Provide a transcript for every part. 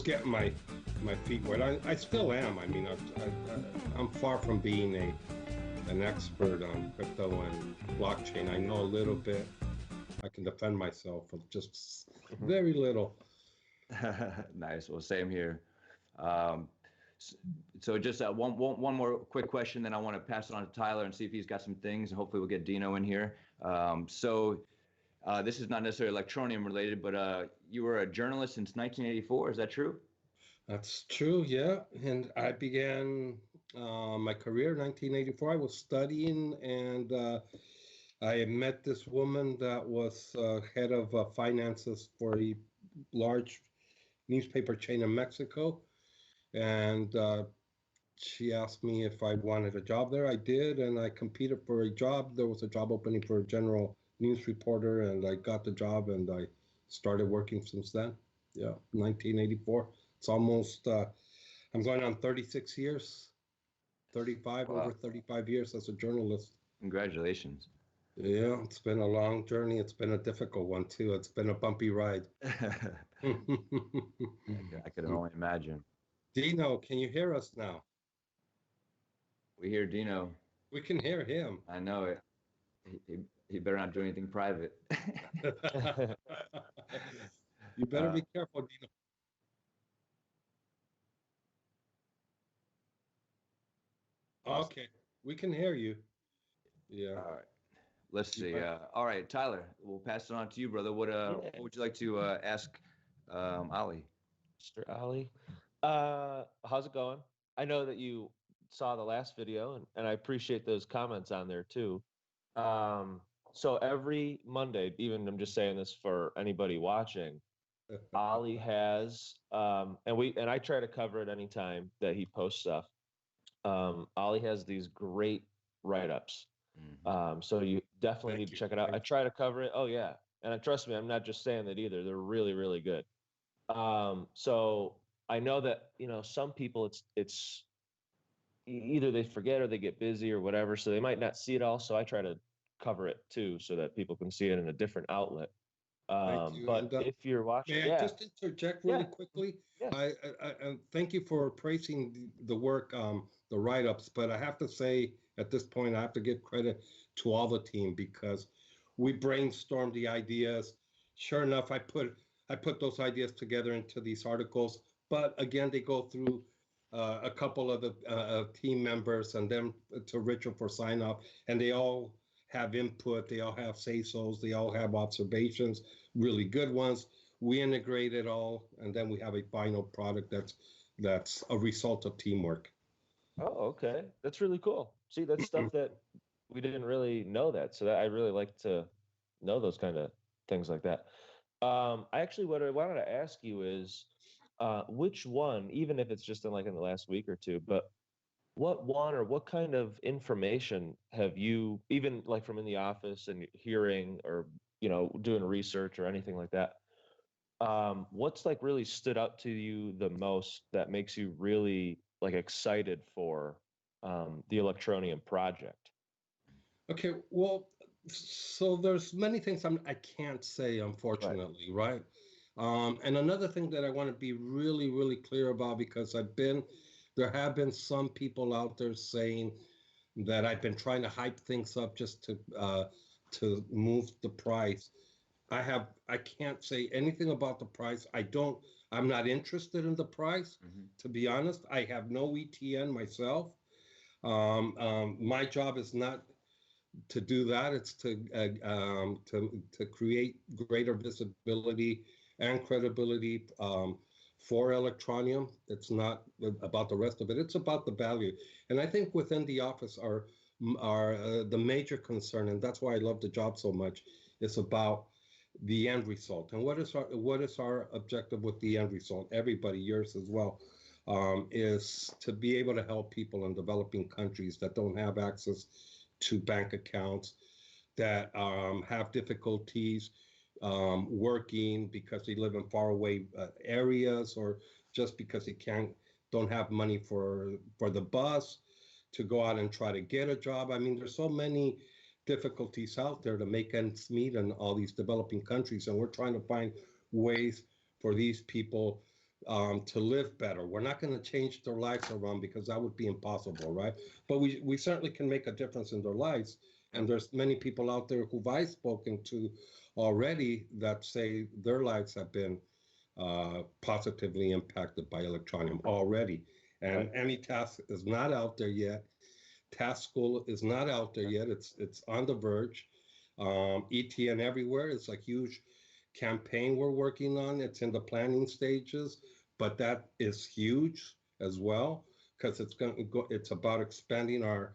Get my feet wet. I still am. I mean, I'm far from being an expert on crypto and blockchain. I know a little bit. I can defend myself with just very little. Nice. Well, same here. Um, so just one more quick question, then I want to pass it on to Tyler and see if he's got some things, and hopefully we'll get Dino in here. This is not necessarily Electroneum related, but you were a journalist since 1984. Is that true? That's true, yeah. And I began my career in 1984. I was studying, and I met this woman that was head of finances for a large newspaper chain in Mexico. And she asked me if I wanted a job there. I did, and I competed for a job. There was a job opening for a general news reporter, and I got the job, and I started working since then. Yeah, 1984. It's almost, I'm going on 36 years, 35, over Wow. 35 years as a journalist. Congratulations. Yeah, it's been a long journey. It's been a difficult one, too. It's been a bumpy ride. I could only imagine. Dino, can you hear us now? We hear Dino. We can hear him. I know it. He better not do anything private. You better Uh, be careful, Dino. awesome. Okay, we can hear you. Yeah. All right. Let's You see. bet. All right, Tyler, we'll pass it on to you, brother. Yeah, What would you like to ask Ali? Mr. Ali. How's it going? I know that you saw the last video, and I appreciate those comments on there too. Um, so every Monday, even I'm just saying this for anybody watching, Ali has, and I try to cover it anytime that he posts stuff. Ali has these great write-ups. Mhm. So you definitely need Thank to you. check it out. I Thank try to cover it. Oh yeah. And trust me, I'm not just saying that either. They're really, really good. So I know that, some people it's either they forget or they get busy or whatever, so they might not see it all. So I try to cover it too so that people can see it in a different outlet. thank you. But And if you're watching, may I yeah, just interject really yeah, quickly? yeah. I thank you for praising the work, the write-ups, but I have to say at this point, I have to give credit to all the team because we brainstormed the ideas. Sure enough, I put those ideas together into these articles, but again, they go through a couple of the team members and then to Richard for sign off, and they all have input, they all have say-sos, they all have observations, really good ones. We integrate it all, and then we have a final product that's a result of teamwork. Oh, okay. That's really cool. See, that's stuff that we didn't really know that. So that I really like to know those kind of things like that. What I wanted to ask you is, which one, even if it's just in the last week or two, but what one or what kind of information have you, even like from in the office and hearing or, doing research or anything like that? What's like really stood out to you the most that makes you really like excited for the Electroneum project? Okay, well, so there's many things I can't say, Right. unfortunately, right? And another thing that I want to be really, really clear about because there have been some people out there saying that I've been trying to hype things up just to move the price. I can't say anything about the price. I'm not interested in the price, Mhm. to be honest. I have no ETN myself. My job is not to do that. It's to create greater visibility and credibility for Electronium. It's not about the rest of it. It's about the value. And I think within the office are the major concern, and that's why I love the job so much. Is about the end result. And what is our objective with the end result? Everybody, yours as well, is to be able to help people in developing countries that don't have access to bank accounts, that have difficulties working because they live in faraway areas, or just because they don't have money for the bus to go out and try to get a job. I mean, there's so many difficulties out there to make ends meet in all these developing countries, and we're trying to find ways for these people to live better. We're not going to change their lives around because that would be impossible, right? But we certainly can make a difference in their lives. And there's many people out there who I've spoken to already that say their lives have been positively impacted by Electroneum already. And AnyTask is not out there yet. Task School is not out there yet. It's on the verge. ETN Everywhere is a huge campaign we're working on. It's in the planning stages, but that is huge as well because it's going to go. It's about expanding our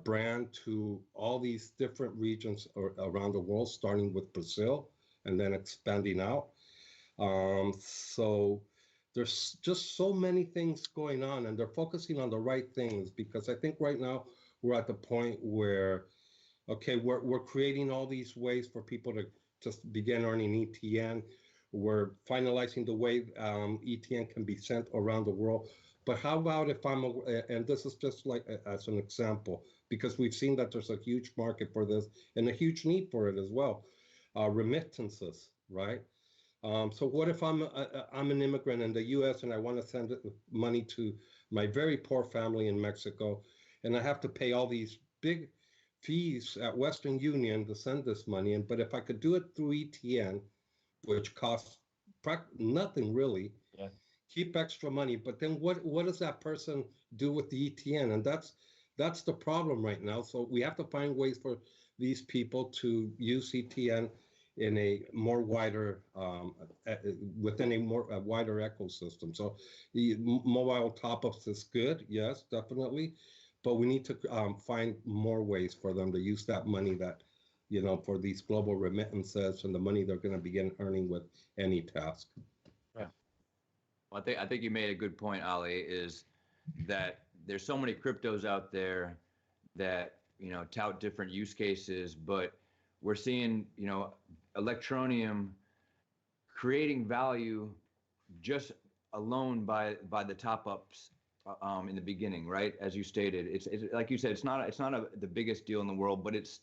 brand to all these different regions around the world, starting with Brazil and then expanding out. So there's just so many things going on, and they're focusing on the right things because I think right now we're at the point where, okay, we're creating all these ways for people to just begin earning ETN. We're finalizing the way ETN can be sent around the world. But how about if and this is just like as an example, because we've seen that there's a huge market for this and a huge need for it as well, remittances, right? So what if I'm an immigrant in the U.S. and I want to send money to my very poor family in Mexico, and I have to pay all these big fees at Western Union to send this money in. But if I could do it through ETN, which costs nothing really, keep extra money. But then what does that person do with the ETN? And that's the problem right now. So we have to find ways for these people to use ETN in a more wider within a wider ecosystem. So the mobile top-ups is good, yes, definitely, but we need to find more ways for them to use that money that, for these global remittances and the money they're going to begin earning with AnyTask. Yeah. Well, I think you made a good point, Ali, is that there's so many cryptos out there that, tout different use cases, but we're seeing, Electroneum creating value just alone by the top ups in the beginning, right? As you stated, it's like you said, it's not the biggest deal in the world, but it's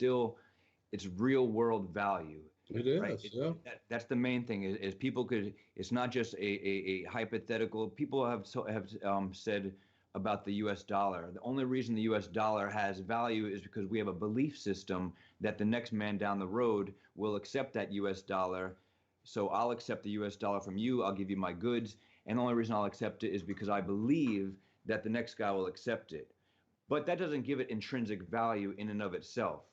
real world value. It is, right? yeah. That's the main thing is people could. It's not just a hypothetical. People have said about the U.S. dollar. The only reason the U.S. dollar has value is because we have a belief system that the next man down the road will accept that U.S. dollar. So I'll accept the U.S. dollar from you. I'll give you my goods. And the only reason I'll accept it is because I believe that the next guy will accept it. But that doesn't give it intrinsic value in and of itself.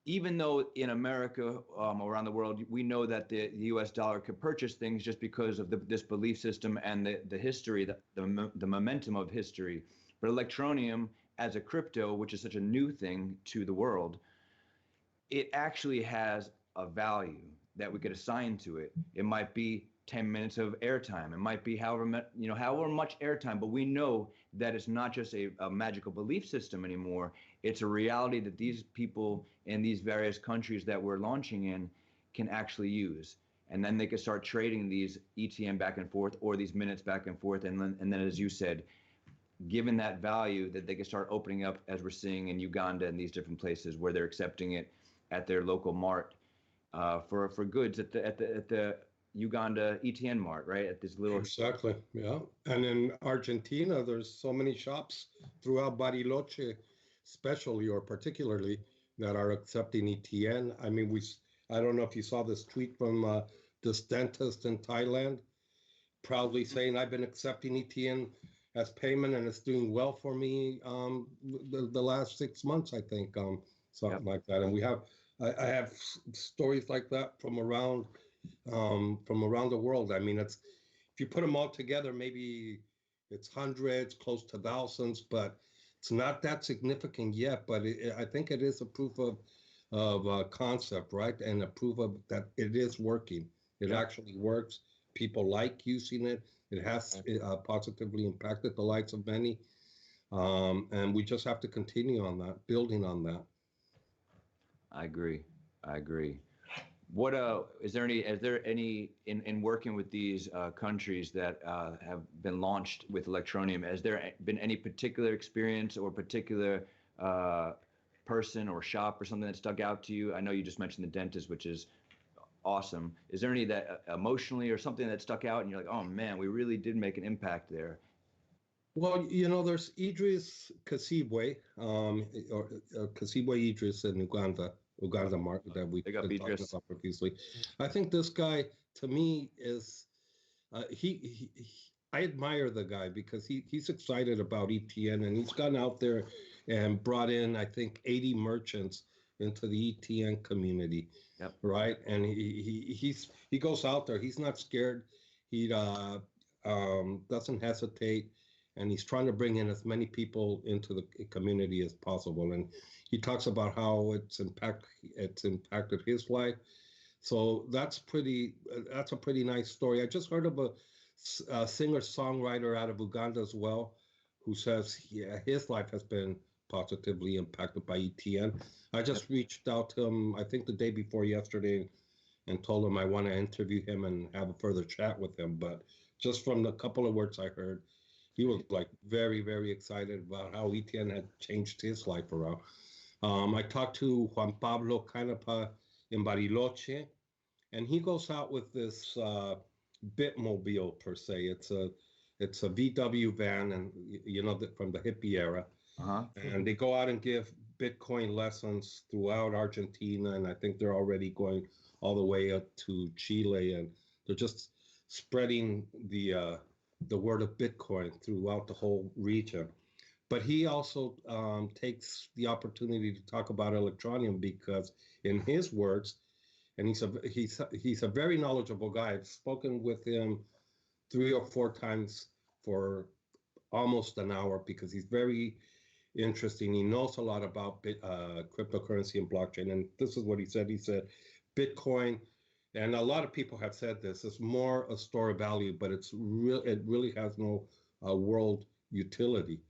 Even though in America, around the world, we know that the U.S. dollar could purchase things just because of this belief system and the history, the momentum of history. But Electroneum, as a crypto, which is such a new thing to the world, it actually has a value that we could assign to it. It might be 10 minutes of airtime. It might be however much airtime, but we know that it's not just a magical belief system anymore. It's a reality that these people in these various countries that we're launching in can actually use. And then they can start trading these ETN back and forth or these minutes back and forth. And then as you said, given that value, that they can start opening up, as we're seeing in Uganda and these different places where they're accepting it at their local mart for goods at the Uganda ETN mart, right? At this little. Exactly, yeah. And in Argentina, there's so many shops throughout Bariloche, especially or particularly, that are accepting ETN. I mean, I don't know if you saw this tweet from this dentist in Thailand, proudly saying, I've been accepting ETN as payment and it's doing well for me the last 6 months, I think, something like that. And I have stories like that from around the world. I mean, if you put them all together, maybe it's hundreds, close to thousands, but it's not that significant yet. But I think it is a proof of concept, right? And a proof of that it is working. It actually works. People like using it. It has positively impacted the lives of many. And we just have to continue on that, building on that. I agree. What is there any in working with these countries that have been launched with Electroneum? Has there been any particular experience or particular person or shop or something that stuck out to you? I know you just mentioned the dentist, which is awesome. Is there any that emotionally or something that stuck out and you're like, oh man, we really did make an impact there? Well, there's Idris Kasibwe, or Kasibwe Idris in Uganda market that we've They got been talking Beatrice. about previously. I think this guy, to me, is I admire the guy because he's excited about ETN, and he's gone out there and brought in, I think, 80 merchants into the ETN community, Yep. right? And he goes out there. He's not scared. He doesn't hesitate, and he's trying to bring in as many people into the community as possible. And he talks about how it's impacted his life. So that's a pretty nice story. I just heard of a singer-songwriter out of Uganda as well, who says, yeah, his life has been positively impacted by ETN. I just reached out to him, I think the day before yesterday, and told him I want to interview him and have a further chat with him. But just from the couple of words I heard, he was like very, very excited about how ETN had changed his life around. I talked to Juan Pablo Canapa in Bariloche, and he goes out with this Bitmobile per se. It's a VW van, and from the hippie era, and they go out and give Bitcoin lessons throughout Argentina, and I think they're already going all the way up to Chile, and they're just spreading the word of Bitcoin throughout the whole region. But he also takes the opportunity to talk about Electroneum because, in his words, and he's a very knowledgeable guy. I've spoken with him 3 or 4 times for almost an hour because he's very interesting. He knows a lot about cryptocurrency and blockchain. And this is what he said. He said, Bitcoin, and a lot of people have said this, is more a store of value, but it really has no world utility.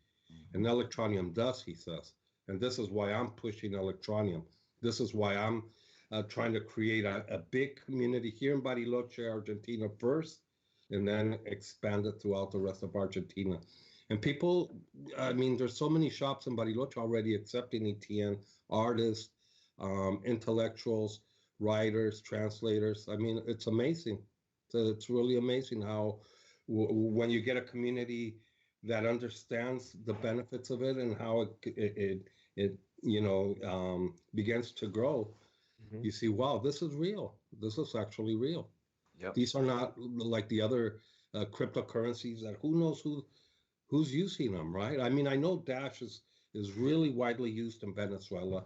And Electroneum does, he says. And this is why I'm pushing Electroneum. This is why I'm trying to create a big community here in Bariloche, Argentina first, and then expand it throughout the rest of Argentina. And people, I mean, there's so many shops in Bariloche already accepting ETN, artists, intellectuals, writers, translators. I mean, it's amazing. So it's really amazing how when you get a community that understands the benefits of it and how it begins to grow, you see, wow, this is real. This is actually real. Yep. These are not like the other cryptocurrencies that who knows who's using them, right? I mean, I know Dash is really widely used in Venezuela,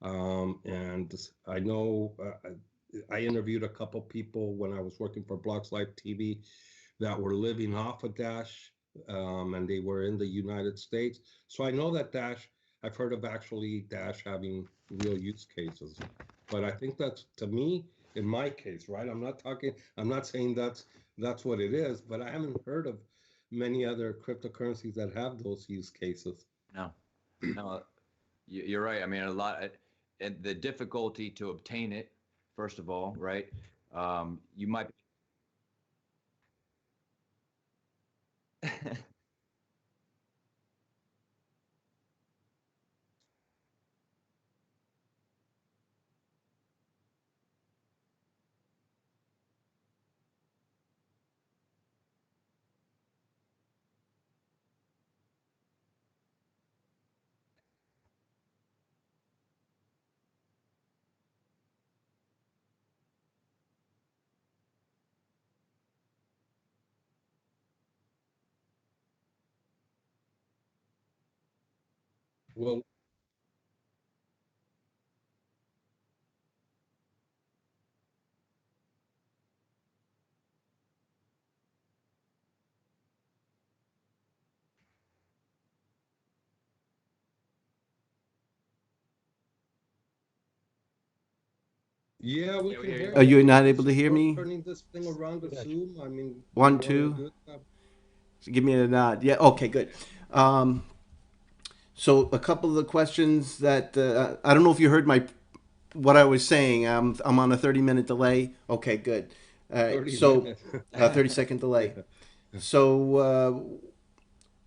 and I know I interviewed a couple people when I was working for Blocks Live TV that were living off of Dash, and they were in the United States. So I know that Dash. I've heard of actually Dash having real use cases, but I think that's, to me, in my case, right? I'm not saying that's what it is, but I haven't heard of many other cryptocurrencies that have those use cases. No, you're right. I mean, and the difficulty to obtain it, first of all, right? You might. Well, yeah, we can hear Are you. you Can not you able to hear support me? turning this thing around to Zoom? I mean, One, you want to two. do it? Give me a nod. Yeah. Okay. Good. Um, so a couple of the questions that I don't know if you heard what I was saying. I'm on a 30-minute delay. Okay. Good. All right. 30 So minutes. 30-second delay. Yeah. So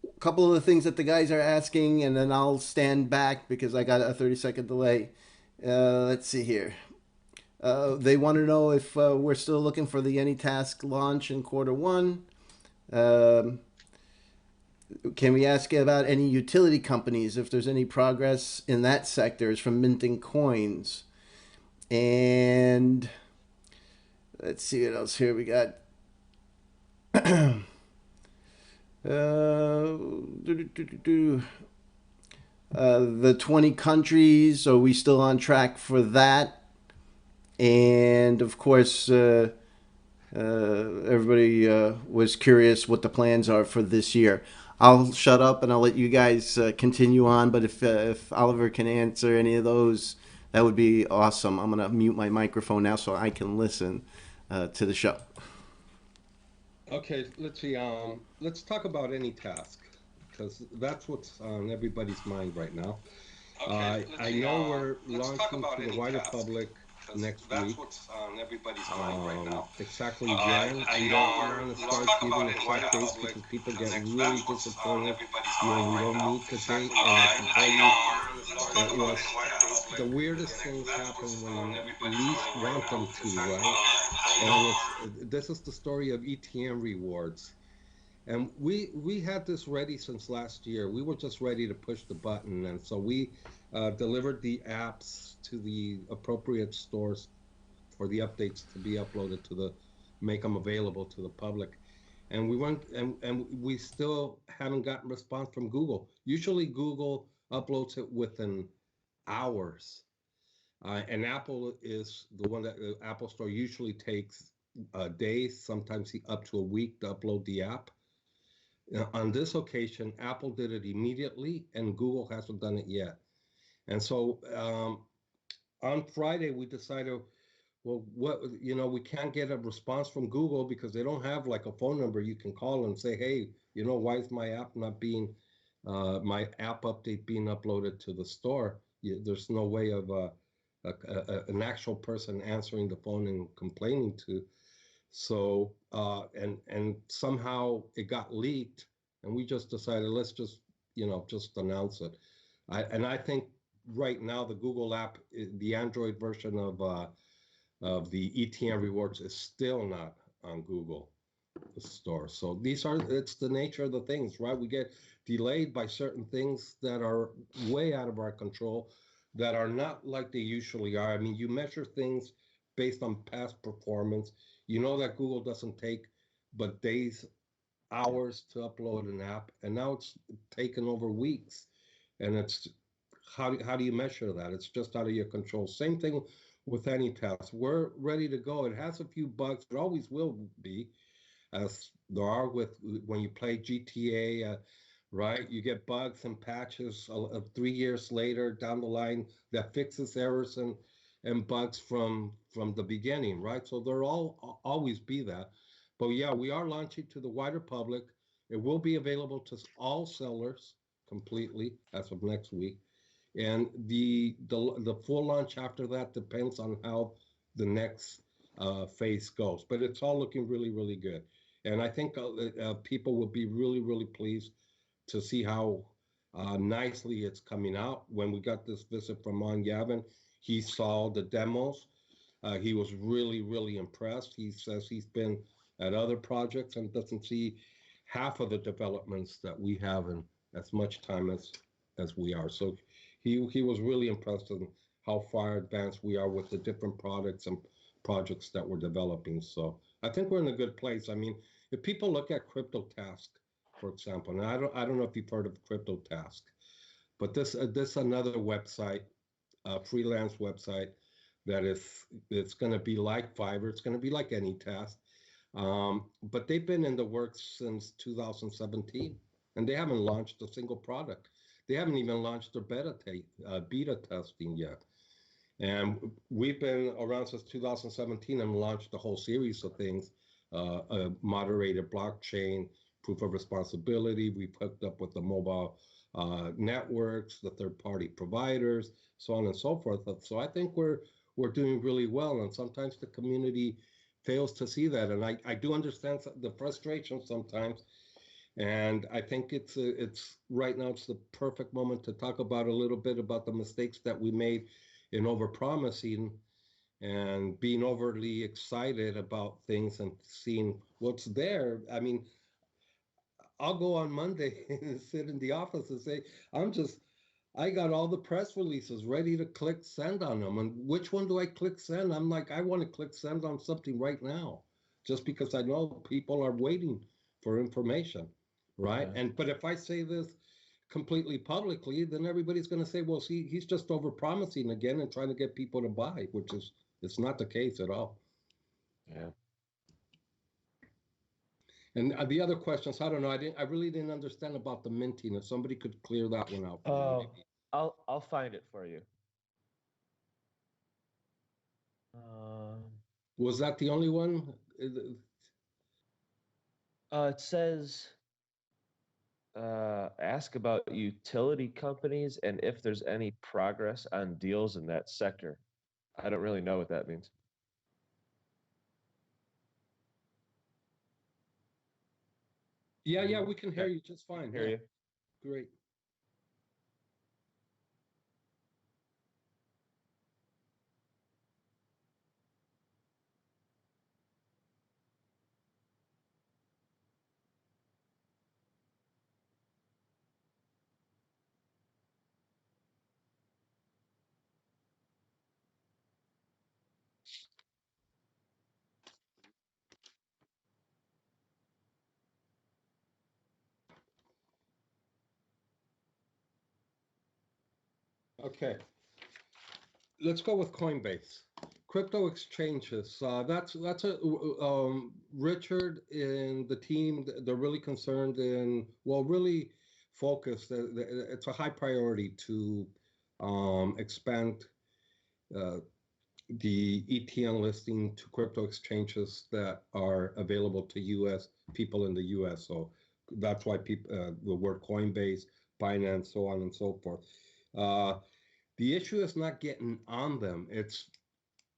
a couple of the things that the guys are asking, and then I'll stand back because I got a 30-second delay. Let's see here. They want to know if we're still looking for the AnyTask launch in quarter 1. Um, can we ask about any utility companies, if there's any progress in that sector as from minting coins? And let's see what else here we got. The 20 countries, are we still on track for that? And of course, everybody was curious what the plans are for this year. I'll shut up and I'll let you guys continue on. But if Oliver can answer any of those, that would be awesome. I'm gonna mute my microphone now so I can listen to the show. Okay, let's see. Let's talk about AnyTask, because that's what's on everybody's mind right now. I know we're launching to the wider public next week. Exactly when, we don't want to start giving exact dates because people get really disappointed when we don't meet the date. And I can tell you, it was the weirdest things happen when you least want them to, right? And this is the story of ETN rewards. And we had this ready since last year. We were just ready to push the button, and so we delivered the apps to the appropriate stores for the updates to be uploaded to make them available to the public. And we went and we still haven't gotten response from Google. Usually Google uploads it within hours. And Apple is the one that the Apple Store usually takes days, sometimes up to a week to upload the app. On this occasion, Apple did it immediately, and Google hasn't done it yet. And so on Friday, we decided, well, we can't get a response from Google because they don't have like a phone number you can call and say, hey, why is my app not being, my app update being uploaded to the store? There's no way of an actual person answering the phone and complaining to. So, and somehow it got leaked, and we just decided, let's just announce it. I think right now the Google app, the Android version of the ETN rewards is still not on Google store. So it's the nature of the things, right? We get delayed by certain things that are way out of our control, that are not like they usually are. I mean, you measure things based on past performance. You know that Google doesn't take but days, hours to upload an app, and now it's taken over weeks. And it's how do you measure that? It's just out of your control. Same thing with AnyTask. We're ready to go. It has a few bugs. It always will be, as there are with when you play GTA, right? You get bugs and patches 3 years later down the line that fixes errors and bugs from the beginning, right? So there all always be that. But yeah, we are launching to the wider public. It will be available to all sellers completely as of next week. And the full launch after that depends on how the next phase goes. But it's all looking really, really good. And I think people will be really, really pleased to see how nicely it's coming out. When we got this visit from Mon Gavin, he saw the demos. He was really, really impressed. He says he's been at other projects and doesn't see half of the developments that we have in as much time as we are. So he was really impressed in how far advanced we are with the different products and projects that we're developing. So I think we're in a good place. I mean, if people look at CryptoTask, for example, and I don't know if you've heard of CryptoTask, but this another website, freelance website that it's going to be like Fiverr. It's going to be like AnyTask, but they've been in the works since 2017, and they haven't launched a single product. They haven't even launched their beta testing yet. And we've been around since 2017 and launched a whole series of things, a moderated blockchain, proof of responsibility. We've hooked up with the mobile networks, the third-party providers, so on and so forth. So I think we're doing really well, and sometimes the community fails to see that. And I do understand the frustration sometimes. And I think it's right now it's the perfect moment to talk about a little bit about the mistakes that we made in overpromising and being overly excited about things and seeing what's there. I mean, I'll go on Monday and sit in the office and say, I got all the press releases ready to click send on them. And which one do I click send? I'm like, I want to click send on something right now, just because I know people are waiting for information, right? Yeah. But if I say this completely publicly, then everybody's going to say, well, see, he's just over promising again and trying to get people to buy, which is, it's not the case at all. Yeah. And the other questions, I don't know. I really didn't understand about the minting. If somebody could clear that one out for me, Oh, maybe. I'll find it for you. Um, Was that the only one? it says ask about utility companies and if there's any progress on deals in that sector. I don't really know what that means. Yeah, we can hear Yeah, you just fine. hear Yeah, you. great. Okay, let's go with Coinbase. Crypto exchanges. That's a Richard and the team. They're really concerned and well, really focused. It's a high priority to expand uh, the ETN listing to crypto exchanges that are available to U.S. people in the U.S. So that's why people the word Coinbase, Binance, so on and so forth. Uh, the issue is not getting on them. It's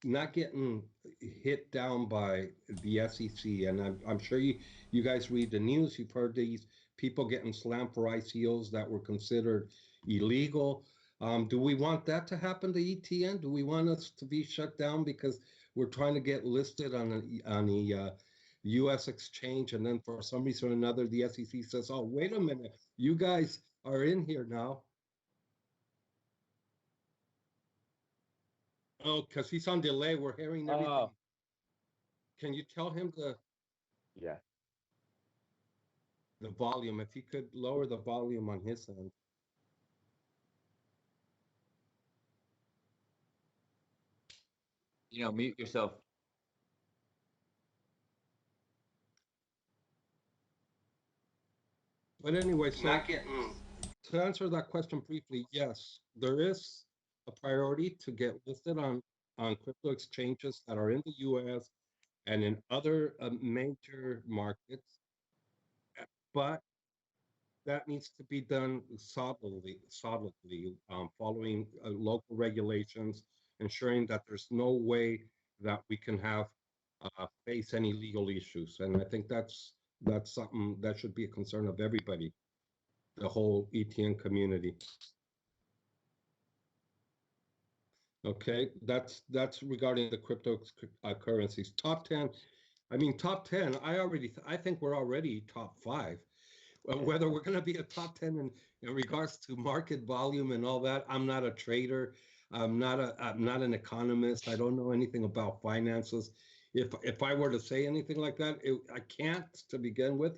not getting hit down by the SEC. And I'm sure you guys read the news. You've heard these people getting slammed for ICOs that were considered illegal. Do we want that to happen to ETN? Do we want us to be shut down because we're trying to get listed on the U.S. exchange, and then for some reason or another, the SEC says, "Oh, wait a minute, you guys are in here now." Oh, because he's on delay. We're hearing everything. Oh, Can you tell him yeah. the volume? If he could lower the volume on his end. Mute yourself. But anyway, so Not getting. to answer that question briefly, yes, there is a priority to get listed on crypto exchanges that are in the U.S. and in other major markets, but that needs to be done solidly, following local regulations, ensuring that there's no way that we can have face any legal issues. And I think that's something that should be a concern of everybody, the whole ETN community. Okay, that's regarding the cryptocurrencies. Top 10, I mean top 10. I think we're already top 5. Whether we're going to be a top 10 in regards to market volume and all that, I'm not a trader. I'm not an economist. I don't know anything about finances. If I were to say anything like that, I can't to begin with.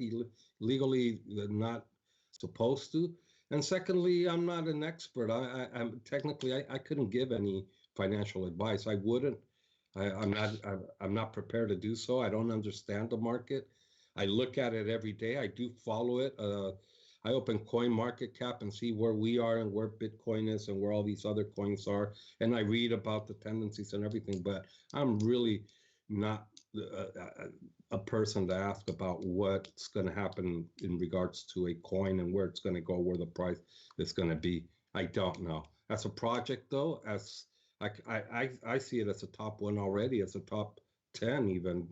Legally not supposed to. And secondly, I'm not an expert. I'm technically I couldn't give any financial advice. I wouldn't. I'm not prepared to do so. I don't understand the market. I look at it every day. I do follow it. I open Coin Market Cap and see where we are and where Bitcoin is and where all these other coins are. And I read about the tendencies and everything. But I'm really not a person to ask about what's going to happen in regards to a coin and where it's going to go, where the price is going to be. I don't know. As a project, though, as I see it as a top one already, as a top 10, even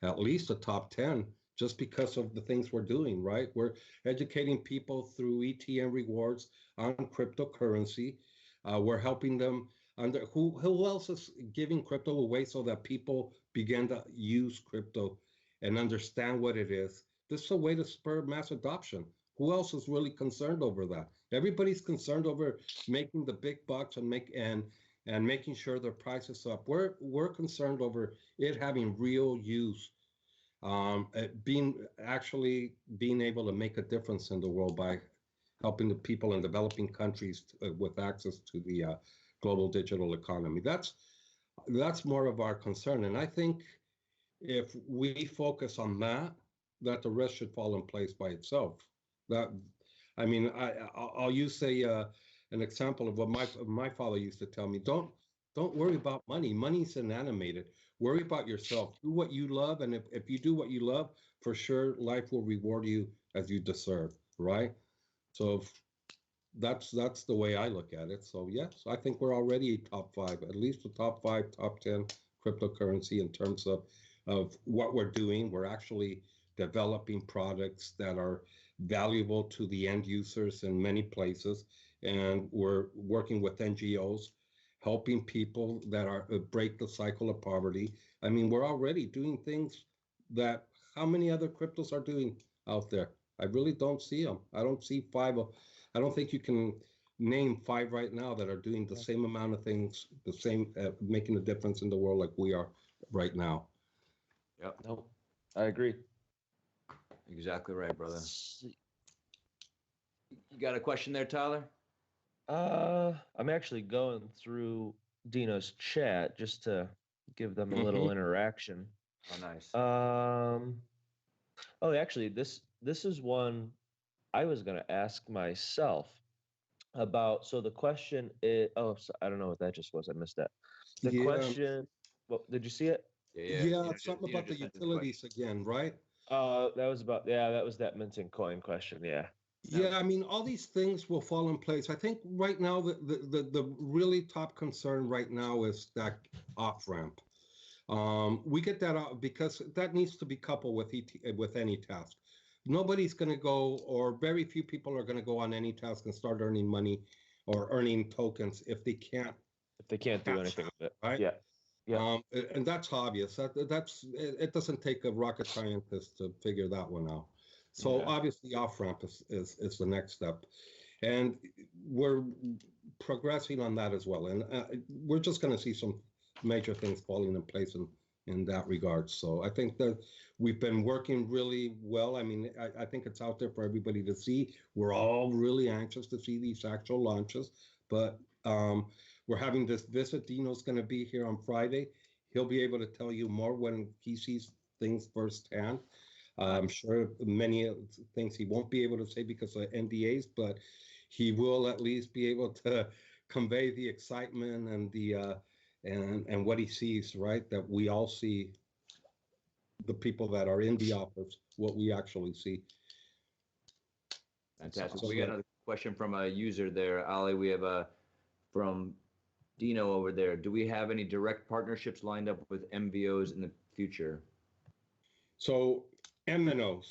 at least a top 10, just because of the things we're doing, right? We're educating people through ETN rewards on cryptocurrency. We're helping them under who else is giving crypto away so that people begin to use crypto and understand what it is? This is a way to spur mass adoption. Who else is really concerned over that? Everybody's concerned over making the big bucks and making sure their price is up. We're concerned over it having real use, being able to make a difference in the world by helping the people in developing countries with access to the global digital economy. That's more of our concern, and I think if we focus on that, that the rest should fall in place by itself. That, I mean, I'll use an example of what my father used to tell me. Don't worry about money. Money's inanimated. Worry about yourself. Do what you love, and if you do what you love, for sure, life will reward you as you deserve, right? So that's the way I look at it. So yes, I think we're already top 5, at least the top 5, top 10 cryptocurrency in terms of what we're doing. We're actually developing products that are valuable to the end users in many places, and we're working with NGOs, helping people that are break the cycle of poverty. I mean, we're already doing things that how many other cryptos are doing out there? I really don't see them. I don't see 5. I don't think you can name 5 right now that are doing the same amount of things, the same, making a difference in the world like we are right now. Yep. No, I agree. Exactly right, brother. You got a question there, Tyler? I'm actually going through Dino's chat just to give them a little interaction. Oh, nice. Oh, actually, this is one I was going to ask myself about. So the question is, oh, so I don't know what that just was. I missed that. The question, well, did you see it? Yeah, something about the utilities again, right? That was about, yeah, that was that minting coin question. Yeah. Yeah, I mean, all these things will fall in place. I think right now the really top concern right now is that off ramp. We get that out because that needs to be coupled with any task. Nobody's going to go, or very few people are going to go on any task and start earning money or earning tokens if they can't do anything with it. Right? Yeah. Yeah. And that's obvious. It doesn't take a rocket scientist to figure that one out. So obviously off ramp is the next step, and we're progressing on that as well. And we're just going to see some major things falling in place in that regard. So I think that we've been working really well. I mean, I think it's out there for everybody to see. We're all really anxious to see these actual launches, but we're having this visit. Dino's going to be here on Friday. He'll be able to tell you more when he sees things firsthand. I'm sure many things he won't be able to say because of NDAs, but he will at least be able to convey the excitement and the and what he sees, right? That we all see, the people that are in the office, what we actually see. Fantastic. We got another question from a user there, Ali. We have from Dino over there. Do we have any direct partnerships lined up with MVOs in the future? So MNOs,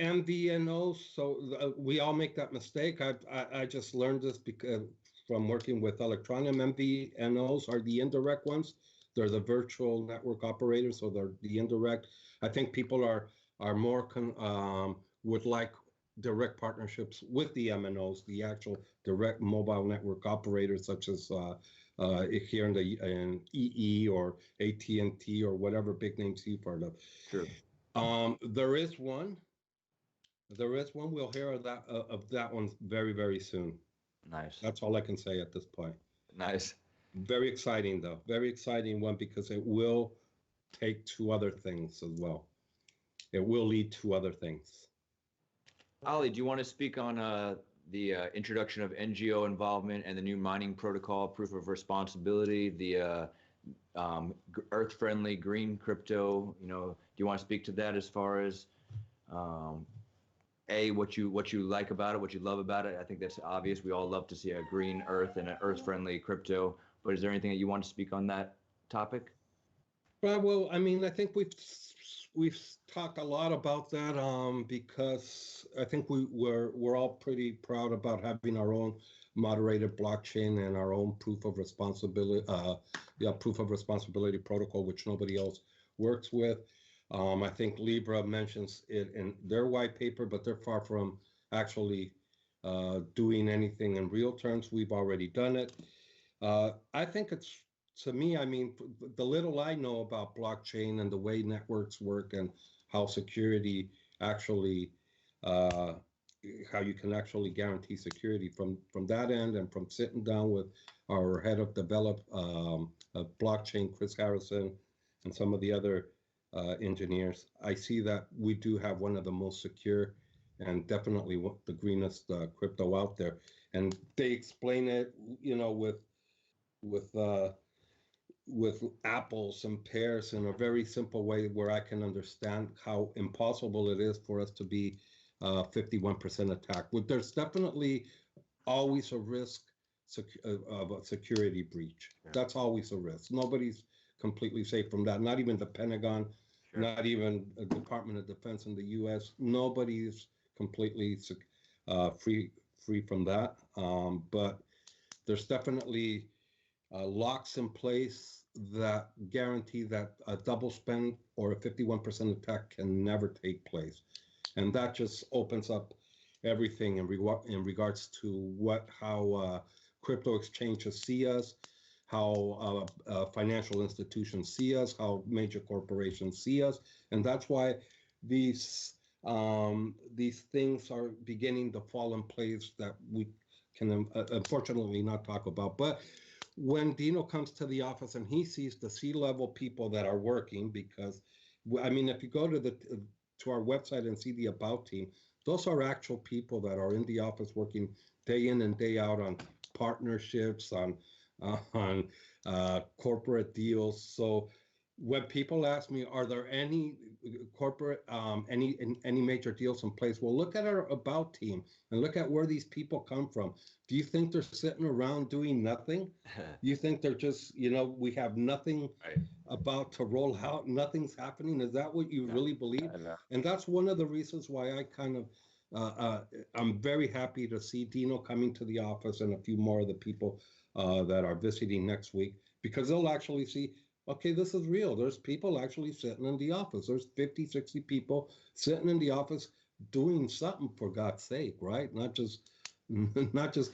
MVNOs. So we all make that mistake. I just learned this because from working with Electroneum. MVNOs are the indirect ones. They're the virtual network operators, so they're the indirect. I think people are more would like direct partnerships with the MNOs, the actual direct mobile network operators, such as here in EE or AT&T or whatever big names you've heard of. Sure. There is one. We'll hear of that one very, very soon. Nice. That's all I can say at this point. Nice. Very exciting, though. Very exciting one because it will take to other things as well. It will lead to other things. Ali, do you want to speak on the introduction of NGO involvement and the new mining protocol, proof of responsibility, the earth-friendly green crypto? You know, do you want to speak to that as far as what you like about it, what you love about it? I think that's obvious. We all love to see a green earth and an earth-friendly crypto. But is there anything that you want to speak on that topic? Well, I mean, I think we've talked a lot about that because I think we're all pretty proud about having our own moderated blockchain and our own proof of responsibility protocol, which nobody else works with. I think Libra mentions it in their white paper, but they're far from actually doing anything in real terms. We've already done it. I think it's, to me, I mean, the little I know about blockchain and the way networks work and how security actually, uh, how you can actually guarantee security from that end, and from sitting down with our head of blockchain, Chris Harrison, and some of the other engineers, I see that we do have one of the most secure and definitely the greenest crypto out there. And they explain it, with uh, with apples and pears in a very simple way where I can understand how impossible it is for us to be 51% attacked. But there's definitely always a risk of a security breach. Yeah. That's always a risk. Nobody's completely safe from that. Not even the Pentagon, Sure. not even the Department of Defense in the U.S. Nobody's completely free from that. But there's definitely locks in place that guarantee that a double spend or a 51% attack can never take place. And that just opens up everything in regards to how crypto exchanges see us, how financial institutions see us, how major corporations see us. And that's why these these things are beginning to fall in place that we can unfortunately not talk about. But when Dino comes to the office and he sees the C-level people that are working, because I mean, if you go to our website and see the about team, those are actual people that are in the office working day in and day out on partnerships, on corporate deals. So when people ask me, are there any corporate any major deals in place? Well, look at our about team and look at where these people come from. Do you think they're sitting around doing nothing? You think they're just, we have nothing Right. about to roll out, nothing's happening? Is that what you really believe? I know. And that's one of the reasons why I kind of I'm very happy to see Dino coming to the office and a few more of the people that are visiting next week, because they'll actually see, okay, this is real. There's people actually sitting in the office. There's 50, 60 people sitting in the office doing something, for God's sake, right? Not just not just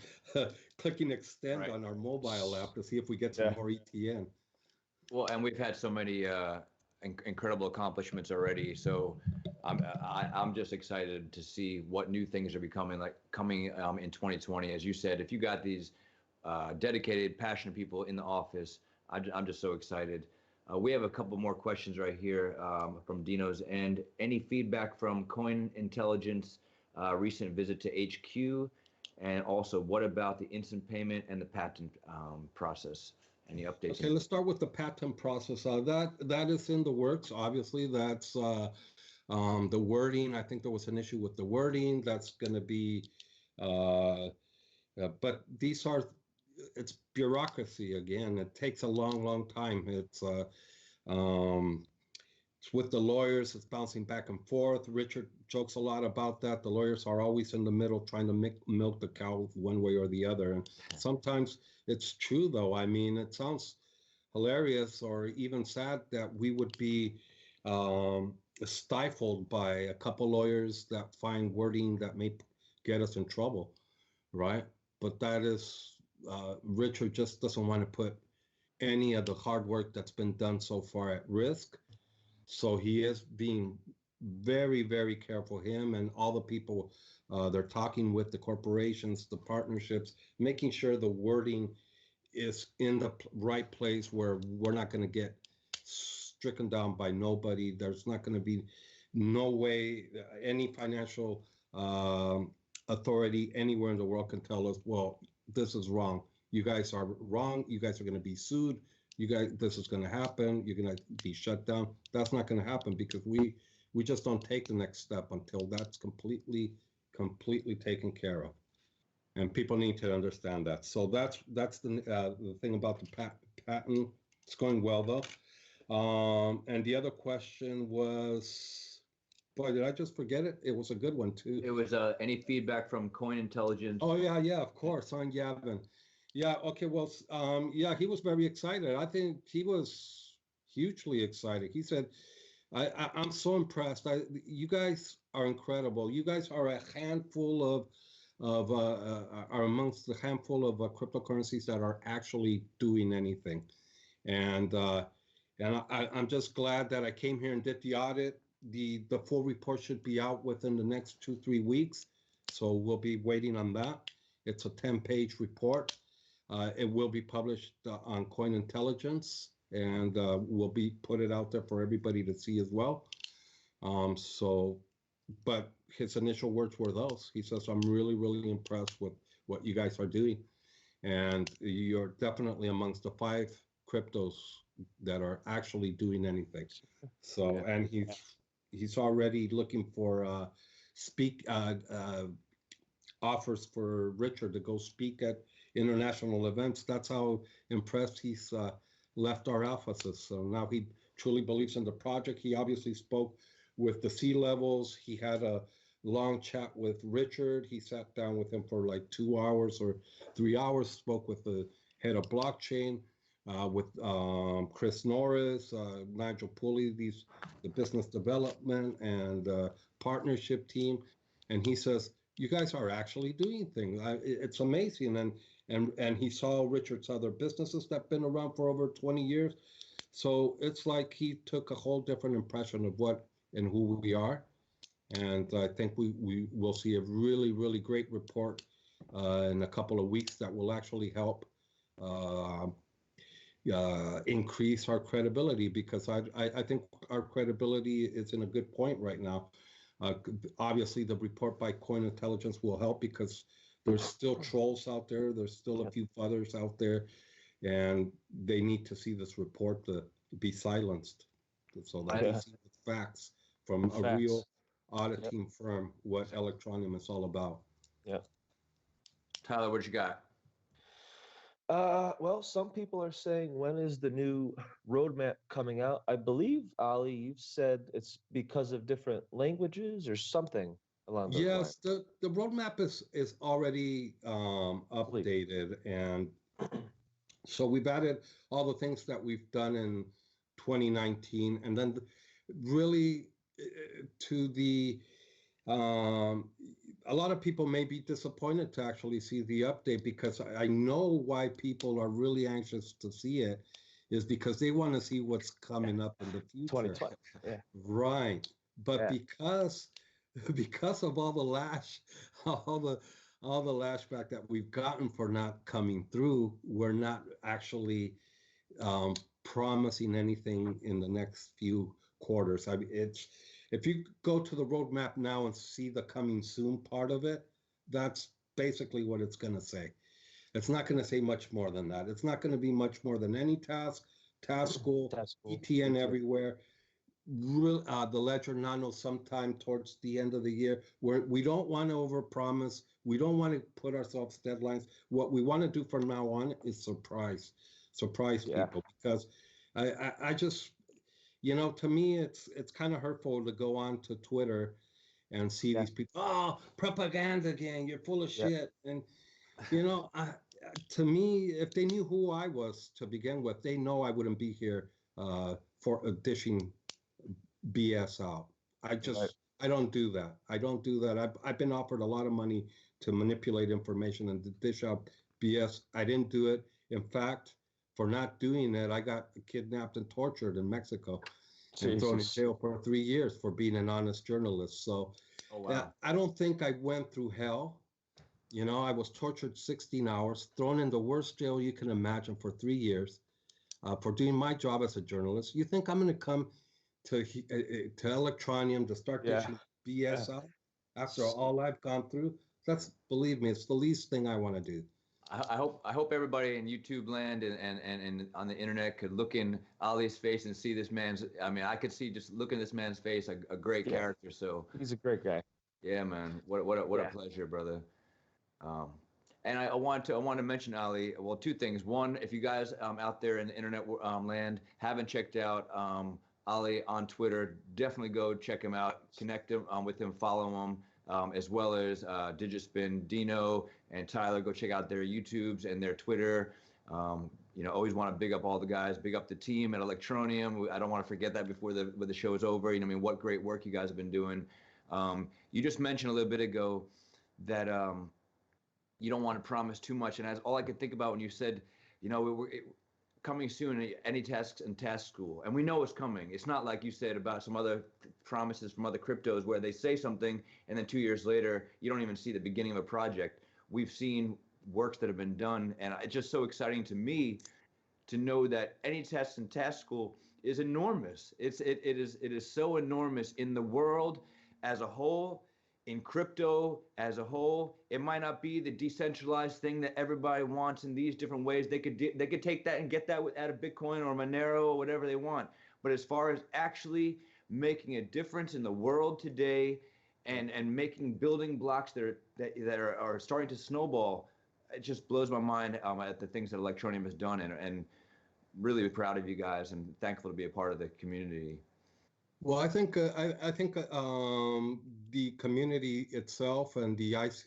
clicking extend Right. on our mobile app to see if we get some Yeah. more ETN. Well, and we've had so many incredible accomplishments already. So I'm just excited to see what new things are coming in 2020. As you said, if you got these dedicated, passionate people in the office, I'm just so excited. We have a couple more questions right here from Dino's end. Any feedback from Coin Intelligence recent visit to HQ? And also, what about the instant payment and the patent process? Any updates? Okay, let's start with the patent process. That is in the works. Obviously, that's the wording. I think there was an issue with the wording. That's going to be, but it's bureaucracy again. It takes a long time. Um, it's with the lawyers. It's bouncing back and forth. Richard jokes a lot about that. The lawyers are always in the middle trying to milk the cow one way or the other. And sometimes it's true, though. I mean, it sounds hilarious or even sad that we would be stifled by a couple lawyers that find wording that may get us in trouble, right? But that is, Richard just doesn't want to put any of the hard work that's been done so far at risk. So he is being very careful, him and all the people they're talking with, the corporations, the partnerships, making sure the wording is in the right place where we're not going to get stricken down by nobody. There's not going to be no way any financial authority anywhere in the world can tell us, well, this is wrong. You guys are wrong. You guys are going to be sued. You guys, this is going to happen. You're going to be shut down. That's not going to happen because we just don't take the next step until that's completely taken care of. And people need to understand that. So that's the thing about the patent. It's going well though. And the other question was, boy, did I just forget it? It was a good one too. It was any feedback from Coin Intelligence? Oh yeah, of course, on Gavin. Yeah, okay, well, yeah, he was very excited. I think he was hugely excited. He said, I'm so impressed. You guys are incredible. You guys are a handful are amongst the handful of cryptocurrencies that are actually doing anything. And I'm just glad that I came here and did the audit. The full report should be out within the next 2-3 weeks, so we'll be waiting on that. It's a 10-page report. It will be published on Coin Intelligence, and we'll be put it out there for everybody to see as well. But his initial words were those. He says, "I'm really, really impressed with what you guys are doing, and you're definitely amongst the 5 cryptos that are actually doing anything." So, and he's already looking for offers for Richard to go speak at international events. That's how impressed he's left our offices. So now he truly believes in the project. He obviously spoke with the C-levels. He had a long chat with Richard. He sat down with him for like 2 hours or 3 hours, spoke with the head of blockchain, with Chris Norris, Nigel Pulley, the business development and partnership team. And he says, you guys are actually doing things. It's amazing. And he saw Richard's other businesses that have been around for over 20 years. So it's like he took a whole different impression of what and who we are. And I think we will see a really, really great report in a couple of weeks that will actually help increase our credibility, because I think our credibility is in a good point right now. Obviously, the report by Coin Intelligence will help because there's still trolls out there. There's still a few others out there, and they need to see this report to be silenced so that they see the facts from a real auditing firm, what Electroneum is all about. Yeah. Tyler, what you got? Well, some people are saying, when is the new roadmap coming out? I believe, Ali, you've said it's because of different languages or something along those lines. Yes, the roadmap is already updated, and so we've added all the things that we've done in 2019, and then really to the a lot of people may be disappointed to actually see the update, because I know why people are really anxious to see it is because they want to see what's coming up in the future. 2020. Yeah. Right. But because of all the lashback that we've gotten for not coming through, we're not actually promising anything in the next few quarters. I mean, if you go to the roadmap now and see the coming soon part of it, that's basically what it's going to say. It's not going to say much more than that. It's not going to be much more than any task school, ETN everywhere. The ledger nano sometime towards the end of the year, where we don't want to overpromise. We don't want to put ourselves deadlines. What we want to do from now on is surprise people, because I just, to me, it's kind of hurtful to go on to Twitter and see these people, oh, propaganda gang, you're full of shit. And, to me, if they knew who I was to begin with, they know I wouldn't be here for dishing BS out. I don't do that. I've been offered a lot of money to manipulate information and to dish out BS. I didn't do it. In fact, for not doing it, I got kidnapped and tortured in Mexico and thrown in jail for 3 years for being an honest journalist. So I don't think I went through hell. I was tortured 16 hours, thrown in the worst jail you can imagine for 3 years for doing my job as a journalist. You think I'm going to come to Electroneum to start dishing BS out after all I've gone through? Believe me, it's the least thing I want to do. I hope everybody in YouTube land and on the internet could look in Ali's face and see this man's. I mean, I could see, just looking at this man's face, a great character. So he's a great guy. Yeah, man. What a pleasure, brother. And I want to mention, Ali. Well, two things. One, if you guys out there in the internet land haven't checked out Ali on Twitter, definitely go check him out, connect him with him, follow him, as well as Digispin, Dino, and Tyler. Go check out their YouTubes and their Twitter. Always want to big up all the guys, big up the team at Electroneum. I don't want to forget that before the show is over. What great work you guys have been doing. You just mentioned a little bit ago that you don't want to promise too much, and as all I could think about when you said, we're coming soon, any tasks and task school, and we know it's coming. It's not like you said about some other promises from other cryptos where they say something and then 2 years later you don't even see the beginning of a project. We've seen works that have been done, and it's just so exciting to me to know that any test and task school is enormous. It is so enormous in the world as a whole, in crypto as a whole. It might not be the decentralized thing that everybody wants in these different ways. They could take that and get that out of Bitcoin or Monero or whatever they want. But as far as actually making a difference in the world today, and making building blocks that are starting to snowball, it just blows my mind at the things that Electroneum has done, and really proud of you guys and thankful to be a part of the community. Well, I think the community itself and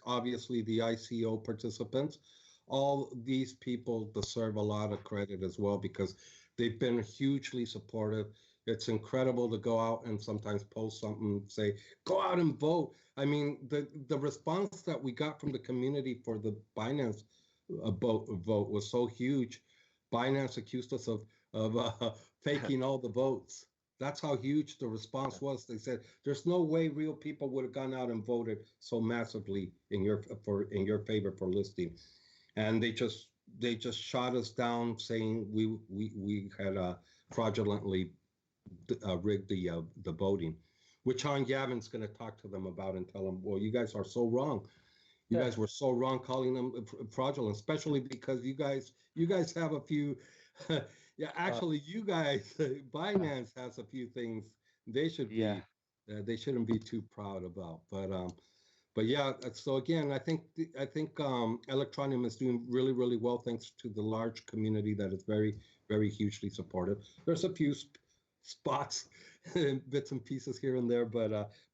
obviously the ICO participants, all these people deserve a lot of credit as well, because they've been hugely supportive. It's incredible to go out and sometimes post something, say, go out and vote. I mean, the response that we got from the community for the Binance vote was so huge. Binance accused us of faking all the votes. That's how huge the response was. They said, "There's no way real people would have gone out and voted so massively in your favor for listing," and they just shot us down, saying we had fraudulently rigged the voting, which John Gavin's going to talk to them about and tell them, "Well, you guys are so wrong. You guys were so wrong calling them fraudulent, especially because you guys have a few." Yeah, actually, you guys, Binance has a few things they should be, they shouldn't be too proud about. But yeah. So again, I think Electroneum is doing really, really well thanks to the large community that is very, very hugely supportive. There's a few spots, bits and pieces here and there, but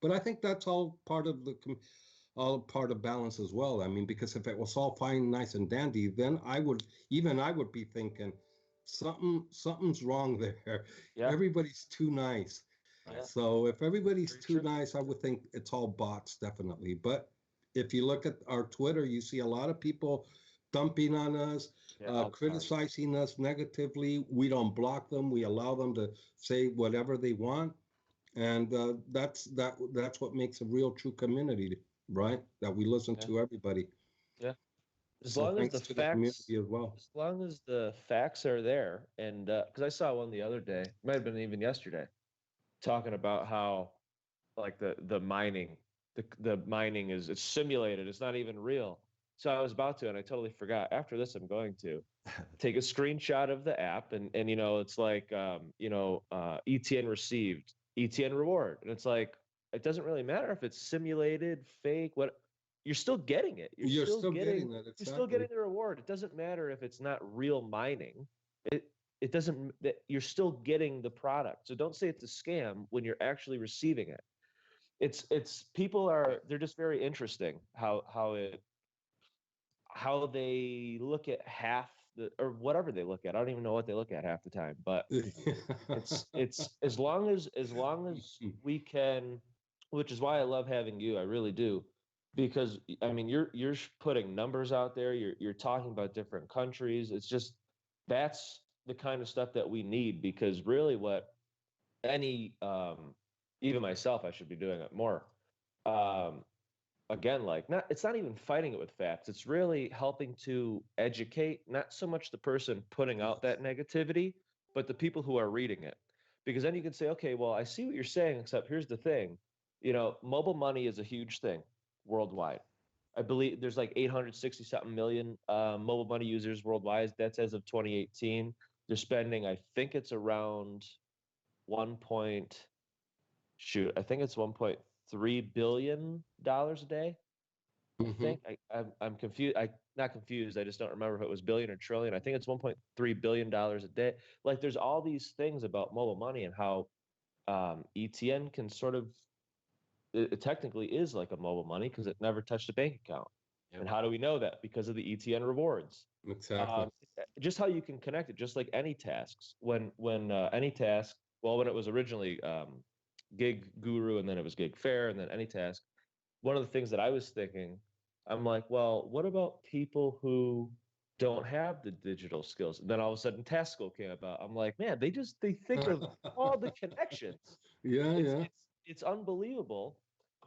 I think that's all part of balance as well. I mean, because if it was all fine, nice, and dandy, then I would be thinking, something's wrong there. Yeah. Everybody's too nice. Yeah. So if everybody's too nice, I would think it's all bots, definitely. But if you look at our Twitter, you see a lot of people dumping on us, criticizing us negatively. We don't block them. We allow them to say whatever they want. And that's what makes a real true community, right? That we listen to everybody. Yeah. As long as the facts, as well. As long as the facts are there, and because I saw one the other day, might have been even yesterday, talking about how, like the mining, the mining it's simulated, it's not even real. So I was about to, and I totally forgot. After this, I'm going to take a screenshot of the app, and it's like ETN received, ETN reward, and it's like, it doesn't really matter if it's simulated, fake, what. You're still getting it. You're still getting that. Exactly. You're still getting the reward. It doesn't matter if it's not real mining. It doesn't. You're still getting the product. So don't say it's a scam when you're actually receiving it. It's people they're just very interesting how they look at half or whatever they look at. I don't even know what they look at half the time. But it's as long as we can, which is why I love having you. I really do. Because I mean, you're putting numbers out there. You're talking about different countries. It's just, that's the kind of stuff that we need, because really what any even myself, I should be doing it more. Again, like, it's not even fighting it with facts. It's really helping to educate, not so much the person putting out that negativity, but the people who are reading it. Because then you can say, okay, well, I see what you're saying, except here's the thing. Mobile money is a huge thing worldwide. I believe there's like 860 something million mobile money users worldwide. That's as of 2018. They're spending, I think it's around I think it's $1.3 billion a day. I think I'm confused. Not confused. I just don't remember if it was billion or trillion. I think it's $1.3 billion a day. Like there's all these things about mobile money and how ETN can sort of it technically is like a mobile money because it never touched a bank account. Yep. And how do we know that? Because of the ETN rewards. Exactly. Just how you can connect it, just like any tasks. When any task, well, when it was originally Gig Guru and then it was Gig Fair and then any task, one of the things that I was thinking, I'm like, well, what about people who don't have the digital skills? And then all of a sudden Taskle came about. I'm like, man, they think of all the connections. Yeah, It's yeah. it's unbelievable.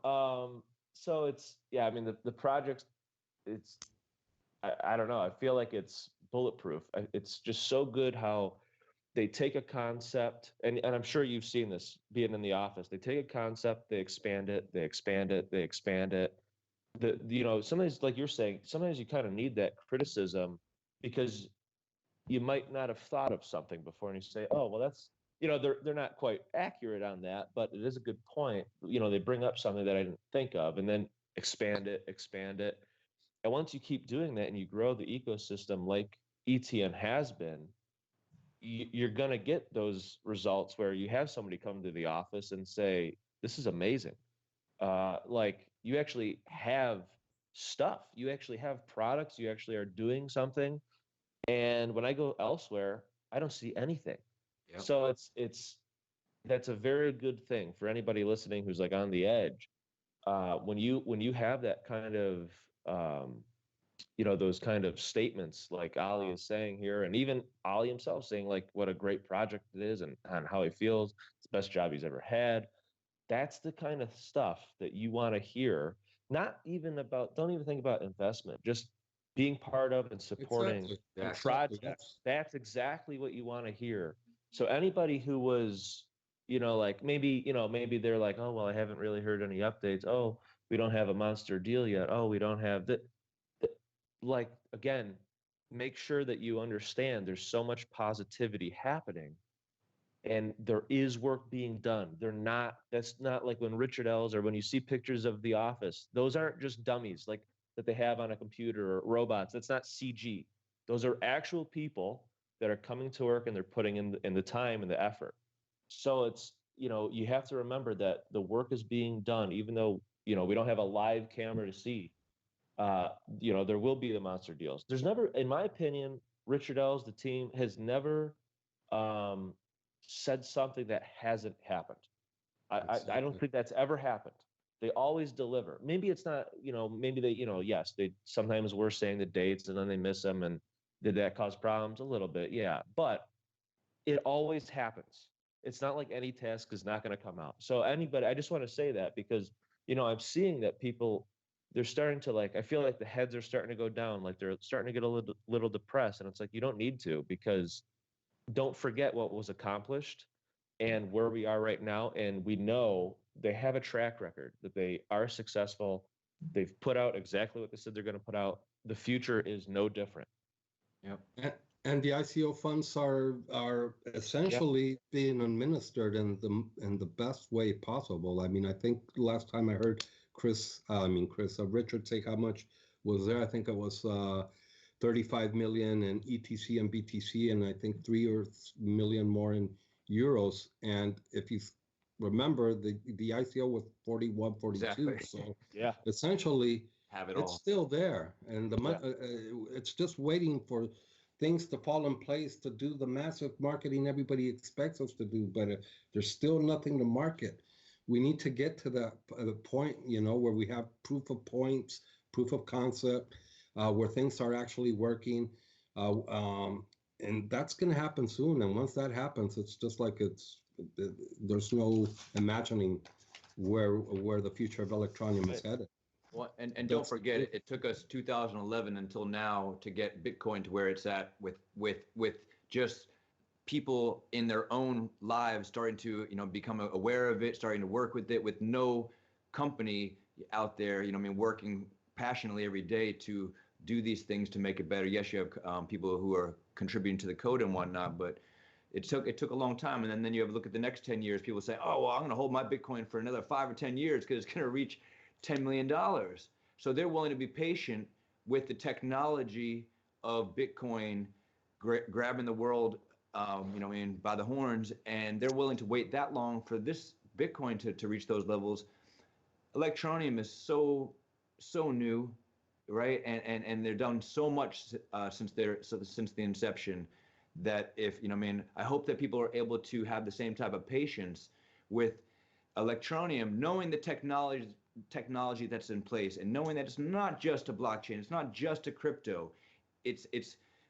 So it's yeah, I mean the project, it's I don't know. I feel like it's bulletproof. It's just so good how they take a concept, and I'm sure you've seen this being in the office. They take a concept, they expand it, they expand it, they expand it. Sometimes like you're saying, sometimes you kind of need that criticism because you might not have thought of something before, and you say, oh well, that's they're not quite accurate on that, but it is a good point. They bring up something that I didn't think of, and then expand it, expand it. And once you keep doing that and you grow the ecosystem like ETN has been, you're going to get those results where you have somebody come to the office and say, this is amazing. Like you actually have stuff, you actually have products, you actually are doing something. And when I go elsewhere, I don't see anything. Yep. So that's a very good thing for anybody listening who's like on the edge. When you have that kind of those kind of statements like Ali is saying here, and even Ali himself saying like what a great project it is and how he feels it's the best job he's ever had. That's the kind of stuff that you want to hear. Not even about, don't even think about investment, just being part of and supporting a project. That's exactly what you want to hear. So anybody who was, like maybe they're like, oh, well, I haven't really heard any updates. Oh, we don't have a monster deal yet. Oh, we don't have that. Like, again, make sure that you understand there's so much positivity happening and there is work being done. That's not like when Richard Ells or when you see pictures of the office, those aren't just dummies like that they have on a computer or robots. That's not CG. Those are actual people that are coming to work and they're putting in the time and the effort. So it's, you have to remember that the work is being done, even though, we don't have a live camera to see. There will be the monster deals. There's never, in my opinion, Richard Ells, the team, has never said something that hasn't happened. I don't think that's ever happened. They always deliver. Maybe it's not, maybe they, yes, they sometimes were saying the dates and then they miss them. And did that cause problems? A little bit, yeah. But it always happens. It's not like any task is not going to come out. So I just want to say that because, I'm seeing that people, they're starting to I feel like the heads are starting to go down. Like they're starting to get a little depressed. And it's like, you don't need to, because don't forget what was accomplished and where we are right now. And we know they have a track record that they are successful. They've put out exactly what they said they're going to put out. The future is no different. Yep. And the ICO funds are essentially being administered in the best way possible. I mean, I think last time I heard Richard say how much was there. I think it was 35 million in ETC and BTC, and I think 3 million more in euros. And if you remember, the ICO was 41, 42. Exactly. So yeah, essentially, Have it it's all. still there, and it's just waiting for things to fall in place to do the massive marketing everybody expects us to do. But there's still nothing to market. We need to get to the point, where we have proof of points, proof of concept, where things are actually working. And that's going to happen soon. And once that happens, it's just like there's no imagining where the future of Electroneum is headed. Well, and don't forget, it took us 2011 until now to get Bitcoin to where it's at with just people in their own lives starting to become aware of it, starting to work with it, with no company out there working passionately every day to do these things to make it better. Yes, you have people who are contributing to the code and whatnot, but it took a long time. And then you have a look at the next 10 years. People say, oh well, I'm going to hold my Bitcoin for another 5 or 10 years because it's going to reach $10 million. So they're willing to be patient with the technology of Bitcoin grabbing the world, by the horns, and they're willing to wait that long for this Bitcoin to reach those levels. Electroneum is so new, right? And they've done so much since the inception, that if I hope that people are able to have the same type of patience with Electroneum, knowing the technology that's in place, and knowing that it's not just a blockchain, it's not just a crypto. It's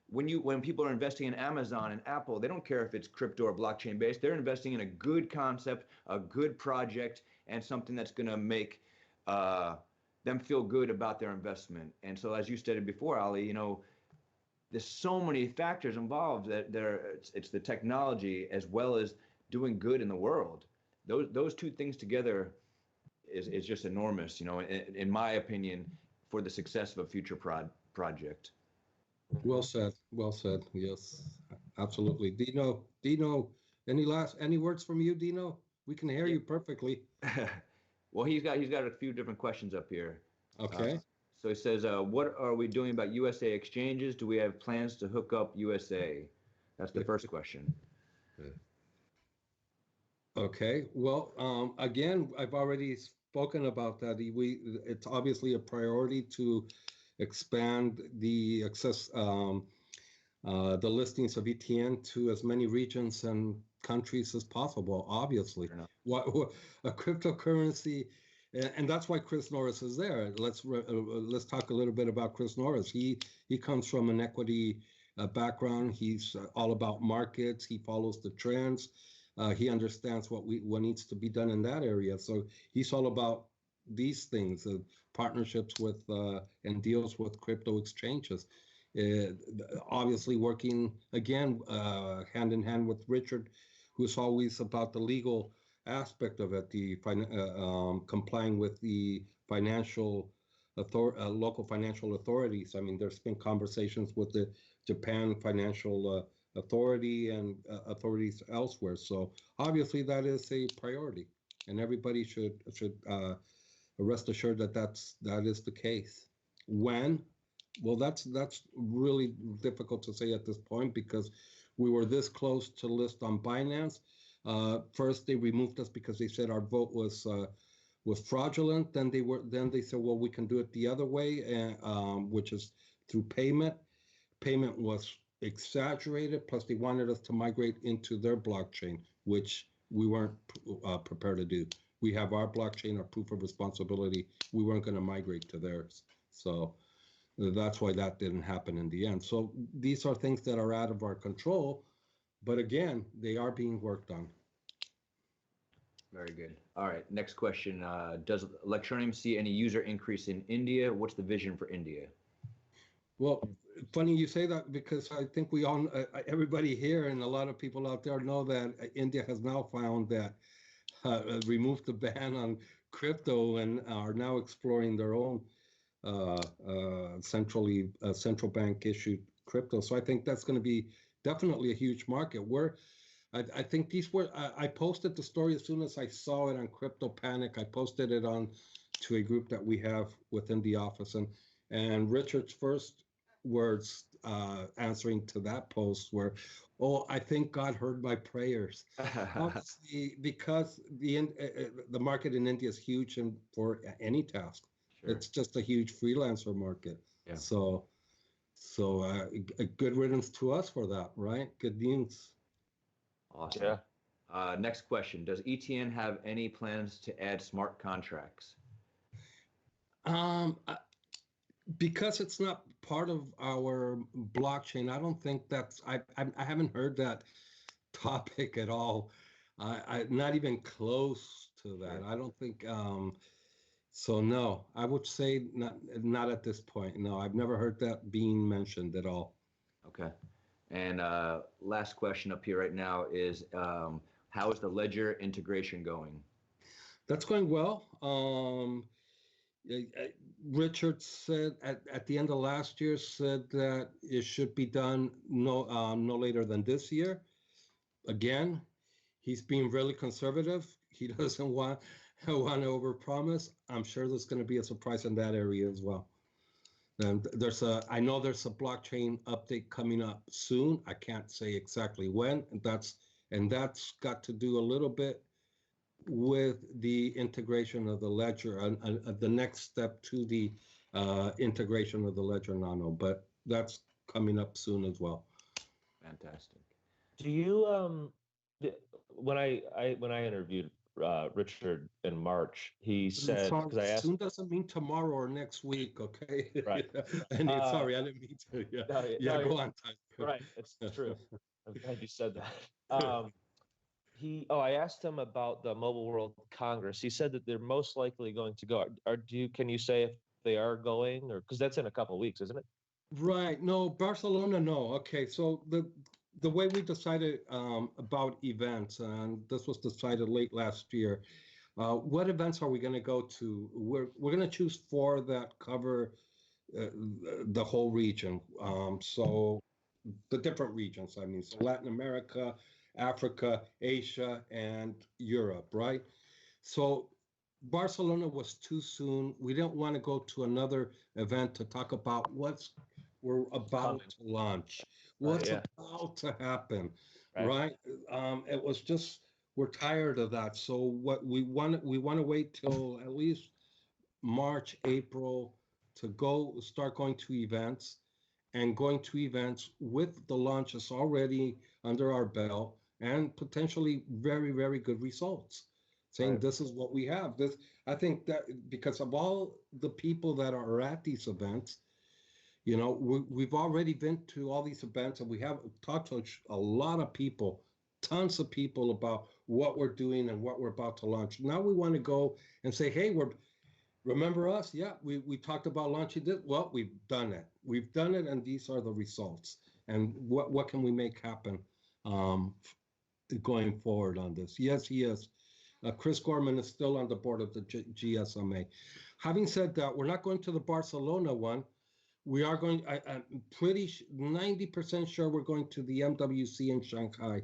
when people are investing in Amazon and Apple, they don't care if it's crypto or blockchain based. They're investing in a good concept, a good project, and something that's going to make them feel good about their investment. And so, as you stated before, Ali, there's so many factors involved that it's the technology as well as doing good in the world. Those two things together is just enormous, in my opinion, for the success of a future project. Well said. Well said. Yes, absolutely. Dino, any words from you, Dino? We can hear you perfectly. Well, he's got a few different questions up here. Okay. So he says, what are we doing about USA exchanges? Do we have plans to hook up USA? That's the first question. Okay. Well, again, I've already spoken about that. It's obviously a priority to expand the the listings of ETN to as many regions and countries as possible. Obviously, what a cryptocurrency, and that's why Chris Norris is there. Let's talk a little bit about Chris Norris. He comes from an equity background. He's all about markets. He follows the trends. He understands what needs to be done in that area. So he's all about these things, partnerships with and deals with crypto exchanges. Obviously working again hand in hand with Richard, who's always about the legal aspect of it, complying with the local financial authorities. I mean, there's been conversations with the Japan Financial Authority and authorities elsewhere. So obviously that is a priority, and everybody should rest assured that that is the case. When? Well, that's really difficult to say at this point, because we were this close to list on Binance. First, they removed us because they said our vote was fraudulent. Then they said, well, we can do it the other way, which is through payment. Payment was exaggerated. Plus, they wanted us to migrate into their blockchain, which we weren't prepared to do. We have our blockchain, our proof of responsibility. We weren't going to migrate to theirs. So that's why that didn't happen in the end. So these are things that are out of our control, but again, they are being worked on. Very good. All right, next question. Does Electroneum see any user increase in India? What's the vision for India? Well, funny you say that, because I think we all, everybody here and a lot of people out there know that India has now found that removed the ban on crypto and are now exploring their own central bank issued crypto. So I think that's going to be definitely a huge market. I think I posted the story as soon as I saw it on Crypto Panic. I posted it on to a group that we have within the office, and Richard's first words answering to that post were, "Oh, I think God heard my prayers." Obviously, because the market in India is huge, and for any task. Sure. It's just a huge freelancer market. Yeah. So a good riddance to us for that, right? Good news. Awesome. Yeah. Next question. Does ETN have any plans to add smart contracts? Because it's not part of our blockchain, I don't think I haven't heard that topic at all. I not even close to that. Sure. I don't think so. No, I would say not at this point. No, I've never heard that being mentioned at all. Okay. And last question up here right now is, how is the Ledger integration going? That's going well. Richard said at the end of last year said that it should be done no later than this year. Again, he's being really conservative. He doesn't want want to overpromise. I'm sure there's going to be a surprise in that area as well. And I know there's a blockchain update coming up soon. I can't say exactly when. And that's got to do a little bit with the integration of the ledger, the next step to the integration of the ledger nano. But that's coming up soon as well. Fantastic. Do you when I interviewed Richard in March, he said, because I asked, soon doesn't mean tomorrow or next week, okay? Right. And sorry, I didn't mean to. Yeah, no, go on, Ty. right, it's true. I'm glad you said that. I asked him about the Mobile World Congress. He said that they're most likely going to go. Can you say if they are going, or because that's in a couple of weeks, isn't it? Right. No, Barcelona, no. Okay, so the way we decided about events, and this was decided late last year, what events are we going to go to? We're going to choose 4 that cover the whole region. So the different regions, I mean, so Latin America, Africa, Asia, and Europe, right? So Barcelona was too soon. We didn't want to go to another event to talk about we're about to launch, what's about to happen, right? It was just, we're tired of that. So what we want to wait till at least March, April to start going to events, and going to events with the launches already under our belt and potentially very, very good results. Saying this is what we have. I think that because of all the people that are at these events, we've already been to all these events, and we have talked to a lot of people, tons of people about what we're doing and what we're about to launch. Now we want to go and say, hey, remember us? Yeah, we talked about launching this. Well, we've done it. We've done it, and these are the results. And what can we make happen going forward on this? Yes, he is. Chris Gorman is still on the board of the GSMA. Having said that, we're not going to the Barcelona one. We are going, I'm pretty 90% sure we're going to the MWC in Shanghai.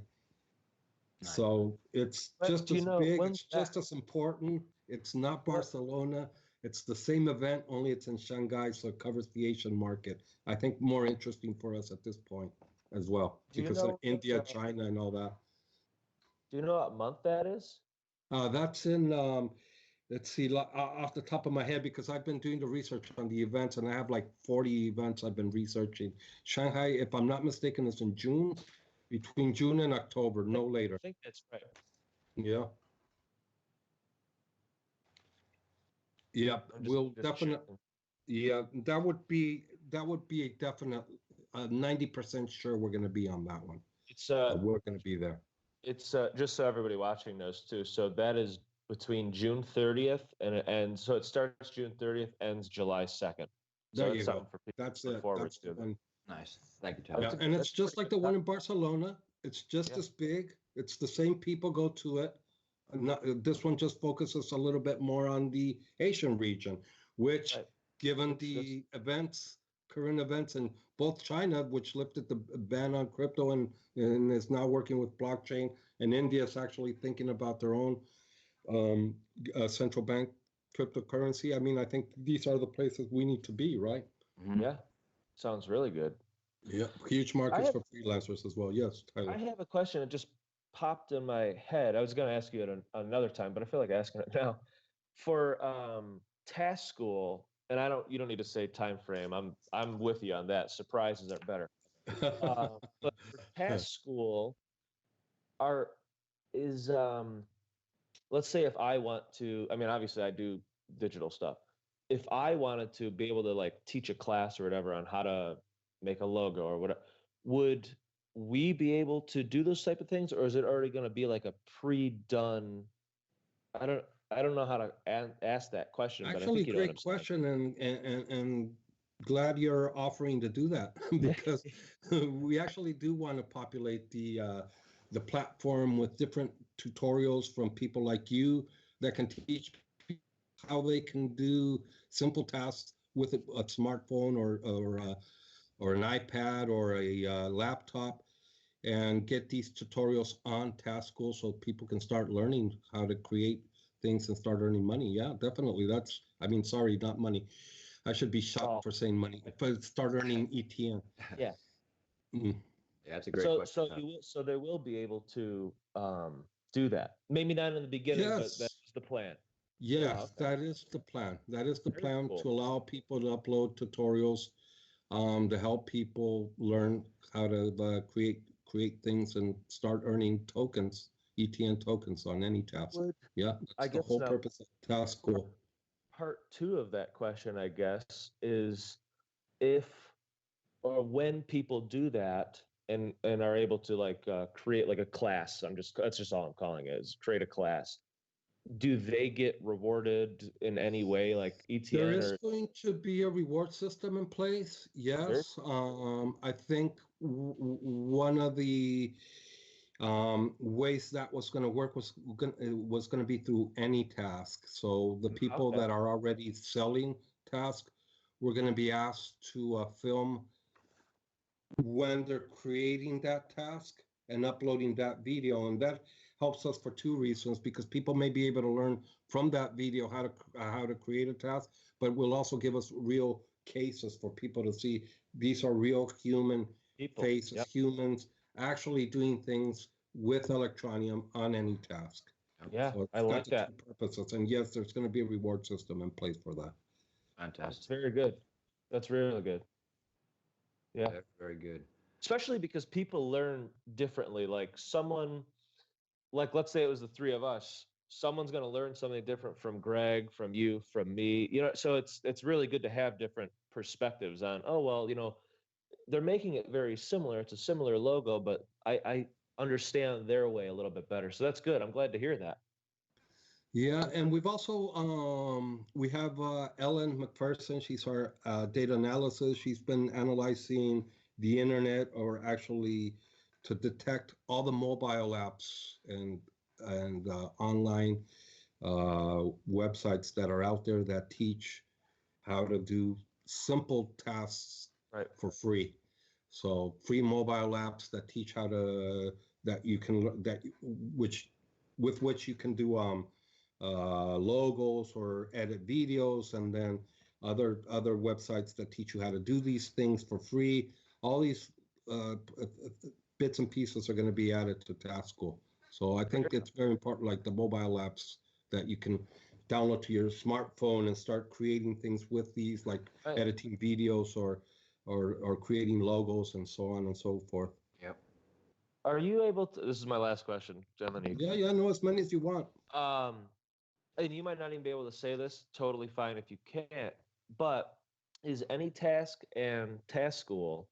Nice. So it's just as big, it's just as important. It's not Barcelona. It's the same event, only it's in Shanghai, so it covers the Asian market. I think more interesting for us at this point as well, because of India, China, and all that. Do you know what month that is? That's in, let's see, off the top of my head, because I've been doing the research on the events, and I have like 40 events I've been researching. Shanghai, if I'm not mistaken, is in June, between June and October, no later. I think that's right. Yeah. Yeah, we'll definitely. Yeah, that would be a definite 90% sure we're going to be on that one. It's we're going to be there. It's just so everybody watching knows too. So that is between June 30th and so it starts June 30th, ends July 2nd. So there you go. That's it. That's nice. Thank you, Tyler. Yeah, and it's just like the one in Barcelona. It's just as big. It's the same people go to it. This one just focuses a little bit more on the Asian region, which, given the current events in both China, which lifted the ban on crypto and is now working with blockchain, and India is actually thinking about their own central bank cryptocurrency. I mean, I think these are the places we need to be, right? Mm-hmm. Yeah, sounds really good. Yeah, huge markets for freelancers as well. Yes, Tyler. I have a question that just popped in my head. I was going to ask you at another time, but I feel like asking it now. For Task School, and you don't need to say time frame. I'm with you on that. Surprises are better. But for Task School, let's say if I want to, I mean, obviously I do digital stuff. If I wanted to be able to like teach a class or whatever on how to make a logo or whatever, would we be able to do those type of things, or is it already going to be like a pre-done? I don't know how to ask that question. Actually, but great question, and glad you're offering to do that because we actually do want to populate the platform with different tutorials from people like you that can teach people how they can do simple tasks with a smartphone or an iPad or a laptop, and get these tutorials on Task School so people can start learning how to create things and start earning money. Yeah, definitely. I mean, sorry, not money. I should be shot for saying money, but start earning ETN. Yeah. Mm. Yeah, that's a great question. So they will be able to do that. Maybe not in the beginning, but Yes. that's the plan. Yes, Oh, okay. that is the plan. That is the Very plan cool. to allow people to upload tutorials, to help people learn how to create things and start earning tokens, ETN tokens on any task. Yeah, I that's the guess whole now purpose of Task School. part two of that question, I guess, is if or when people do that and are able to like create like a class. That's just all I'm calling it, is create a class. Do they get rewarded in any way, like ETN? There is going to be a reward system in place. Yes. I think one of the ways that was going to work was going to be through any task. So the people that are already selling task, we're going to be asked to film when they're creating that task and uploading that video, and that helps us for two reasons, because people may be able to learn from that video how to create a task, but will also give us real cases for people to see these are real human faces, humans actually doing things with Electroneum on any task. Yeah, so I like that. Two purposes, and yes, there's going to be a reward system in place for that. Fantastic. That's very good. That's really good. Yeah. Very, very good. Especially because people learn differently. Like someone, like let's say it was the three of us, someone's going to learn something different from Greg, from you, from me. So it's really good to have different perspectives on, oh, well, they're making it very similar. It's a similar logo, but I understand their way a little bit better. So that's good. I'm glad to hear that. Yeah, and we've also we have Ellen McPherson. She's our data analysis. She's been analyzing the internet, or actually to detect all the mobile apps and online websites that are out there that teach how to do simple tasks for free. So free mobile apps that teach how to with which you can do logos or edit videos, and then other websites that teach you how to do these things for free. All these bits and pieces are going to be added to Task School. So I think it's very important, like the mobile apps that you can download to your smartphone and start creating things with these, like editing videos or creating logos and so on and so forth. Yep. Are you able to? This is my last question, gentlemen. Yeah, know as many as you want. And you might not even be able to say this. Totally fine if you can't. But is AnyTask and Task School,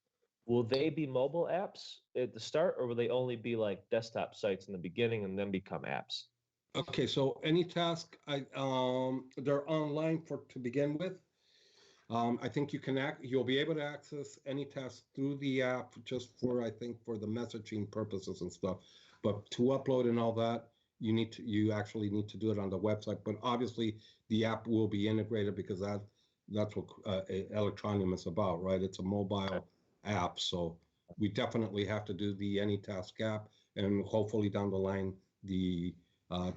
will they be mobile apps at the start, or will they only be like desktop sites in the beginning and then become apps? Okay, so AnyTask, they're online to begin with. I think you'll be able to access AnyTask through the app just for the messaging purposes and stuff. But to upload and all that, you actually need to do it on the website. But obviously the app will be integrated, because that's what Electroneum is about, right? It's a mobile app. So we definitely have to do the AnyTask app, and hopefully down the line, the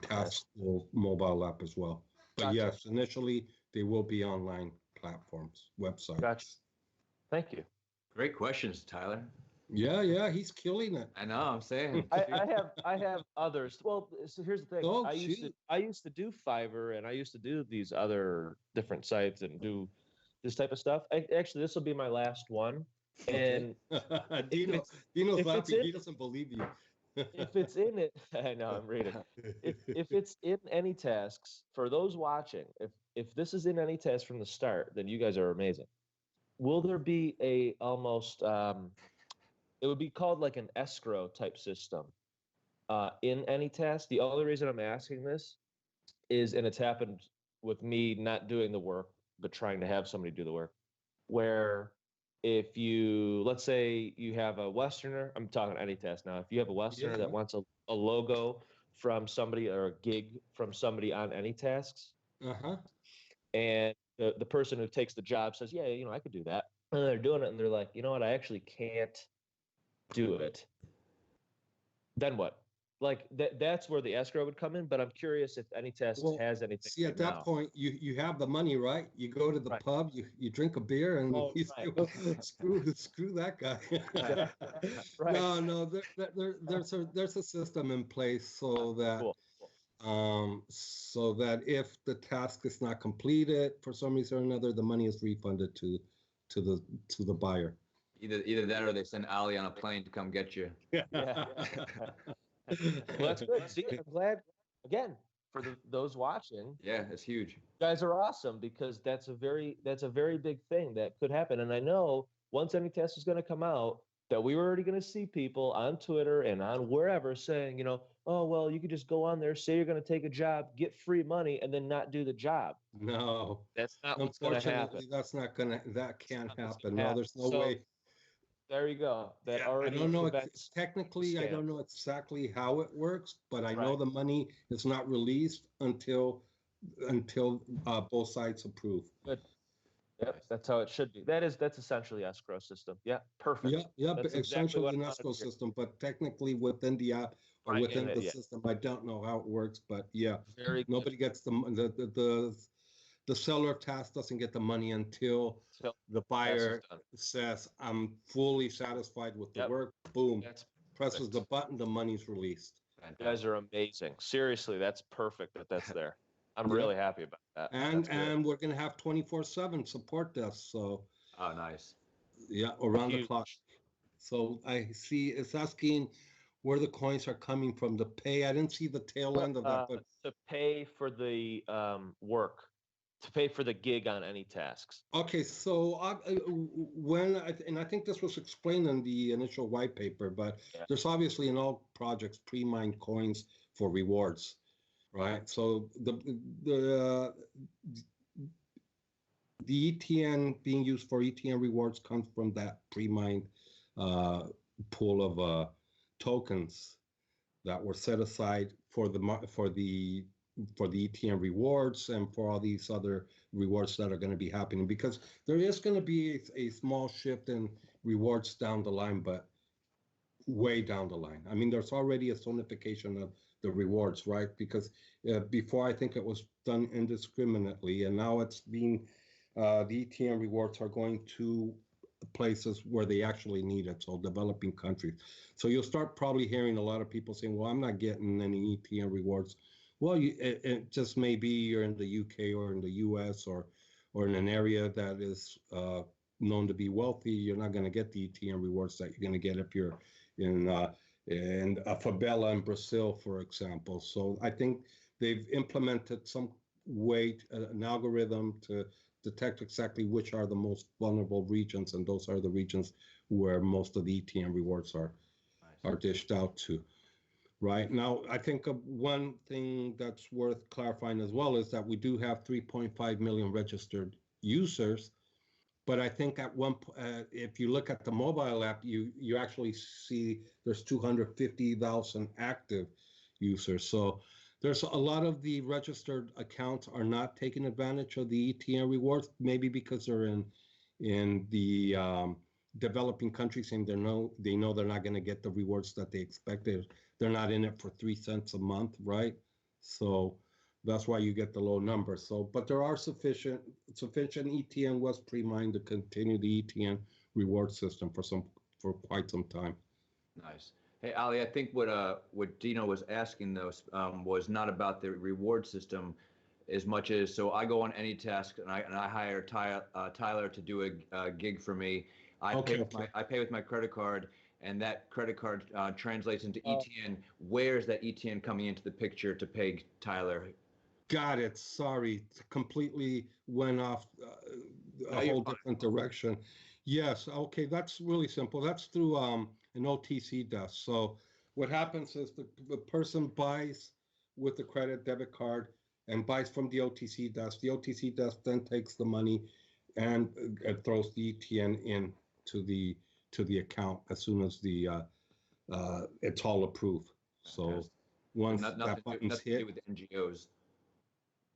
Task mobile app as well. But yes, initially they will be online platforms, websites. Gotcha. Thank you. Great questions, Tyler. Yeah, he's killing it. I know, I'm saying. I have others. Well, so here's the thing. I used to do Fiverr, and I used to do these other different sites and do this type of stuff. Actually, this will be my last one. And Dino's laughing. He doesn't believe you. If it's in it, I know, I'm reading. If it's in AnyTasks, for those watching, if this is in AnyTask from the start, then you guys are amazing. Will there be a almost it would be called like an escrow type system in AnyTask? The only reason I'm asking this is, and it's happened with me not doing the work but trying to have somebody do the work, where if let's say you have a Westerner, I'm talking AnyTask now. If you have a Westerner that wants a logo from somebody, or a gig from somebody on AnyTasks, and the person who takes the job says, yeah, I could do that. And they're doing it, and they're like, you know what, I actually can't do it. Then what? like that's where the escrow would come in. But I'm curious if AnyTask Well, has anything see, at that now. point, you have the money, right? You go to the Right. pub, you drink a beer, and Oh, you right. say, screw that guy. Right. No, there's a system in place so that Cool. so that if the task is not completed for some reason or another, the money is refunded to the buyer. Either that or they send Ali on a plane to come get you. Yeah. Well, that's good. See, I'm glad again for those watching. Yeah, it's huge. You guys are awesome because that's a very big thing that could happen. And I know once AnyTask is going to come out, that we were already going to see people on Twitter and on wherever saying, you know, oh well, you could just go on there, say you're going to take a job, get free money, and then not do the job. No, that's not what's going to happen. That can't happen. No, there's no way. There you go. That Yeah, already I don't know prevents technically. I don't know exactly how it works, but I know Right. the money is not released until both sides approve. Good. Yep, that's how it should be. That's essentially escrow system. Yeah, perfect. Yeah, That's but essentially what an I wanted escrow to hear. system, but technically within the app or Right, within the yeah. system, I don't know how it works. But yeah, Very good. nobody gets the seller of task doesn't get the money until Till the task is buyer done. says, "I'm fully satisfied with the Yep. work." Boom, That's presses the perfect. button, the money's released. You guys are amazing. Seriously, that's perfect that's there. I'm Yep. really happy about that. That's great. And we're gonna have 24/7 support desk. So Oh, nice. yeah, around the Huge. clock. So I see it's asking where the coins are coming from to pay. I didn't see the tail end of that, but To pay for the work, to pay for the gig on AnyTasks. okay. So I think this was explained in the initial white paper, but Yeah. there's obviously in all projects pre-mined coins for rewards, right? So the ETN being used for ETN rewards comes from that pre-mined pool of tokens that were set aside for the ETN rewards and for all these other rewards that are going to be happening, because there is going to be a small shift in rewards down the line, but way down the line. I mean, there's already a zonification of the rewards, right? Because before I think it was done indiscriminately, and now it's being the ETN rewards are going to places where they actually need it, so developing countries. So you'll start probably hearing a lot of people saying, well, I'm not getting any ETN rewards. Well, it just may be you're in the UK or in the US or in an area that is known to be wealthy. You're not going to get the ETN rewards that you're going to get if you're in a favela in Brazil, for example. So I think they've implemented some way, an algorithm to detect exactly which are the most vulnerable regions, and those are the regions where most of the ETN rewards are dished out to. Right now, I think one thing that's worth clarifying as well is that we do have 3.5 million registered users, but I think at if you look at the mobile app, you actually see there's 250,000 active users. So there's a lot of the registered accounts are not taking advantage of the ETN rewards, maybe because they're in the developing countries and they know they're not going to get the rewards that they expected. They're not in it for 3 cents a month, right? So that's why you get the low number. So, but there are sufficient ETN was pre-mined to continue the ETN reward system for quite some time. Nice. Hey, Ali, I think what Dino was asking though was not about the reward system as much as, so I go on AnyTask and I hire Tyler to do a gig for me. I pay with my credit card, and that credit card translates into ETN. Where is that ETN coming into the picture to pay Tyler? Got it. Sorry, completely went off a whole different direction. Yes. Okay, that's really simple. That's through an OTC desk. So what happens is the person buys with the credit debit card and buys from the OTC desk. The OTC desk then takes the money and throws the ETN in to the account as soon as it's all approved. So once that button's hit, with NGOs.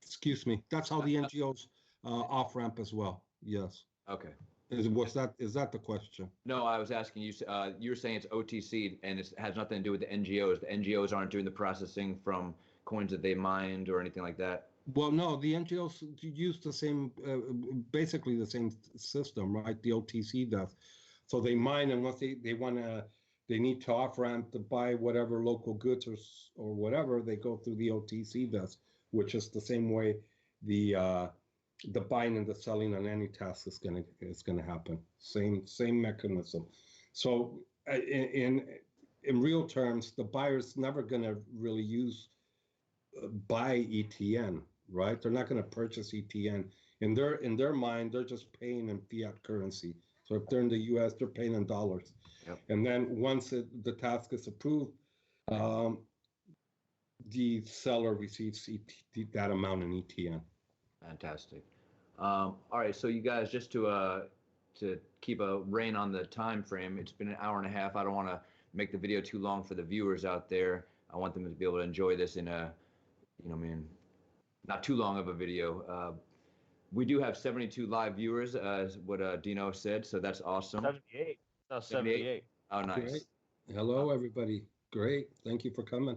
Excuse me. That's how the NGOs off ramp as well. Yes. Okay. Is that the question? No, I was asking you. You were saying it's OTC and it has nothing to do with the NGOs. The NGOs aren't doing the processing from coins that they mined or anything like that. Well, no, the NGOs use the same, basically the same system, right? The OTC does. So they mine, and once they want to, they need to off ramp to buy whatever local goods or whatever, they go through the OTC does, which is the same way the buying and the selling on any task is gonna happen. Same mechanism. So in real terms, the buyer's never gonna really buy ETN, right? They're not gonna purchase ETN. In their mind, they're just paying in fiat currency. So if they're in the U.S., they're paying in dollars. Yep. And then once the task is approved, the seller receives that amount in ETN. Fantastic. All right, so you guys, just to keep a rein on the time frame, it's been an hour and a half. I don't want to make the video too long for the viewers out there. I want them to be able to enjoy this in a, not too long of a video. We do have 72 live viewers, as what Dino said, so that's awesome. 78. No, 78. Oh, nice. Great. Hello, everybody. Great. Thank you for coming.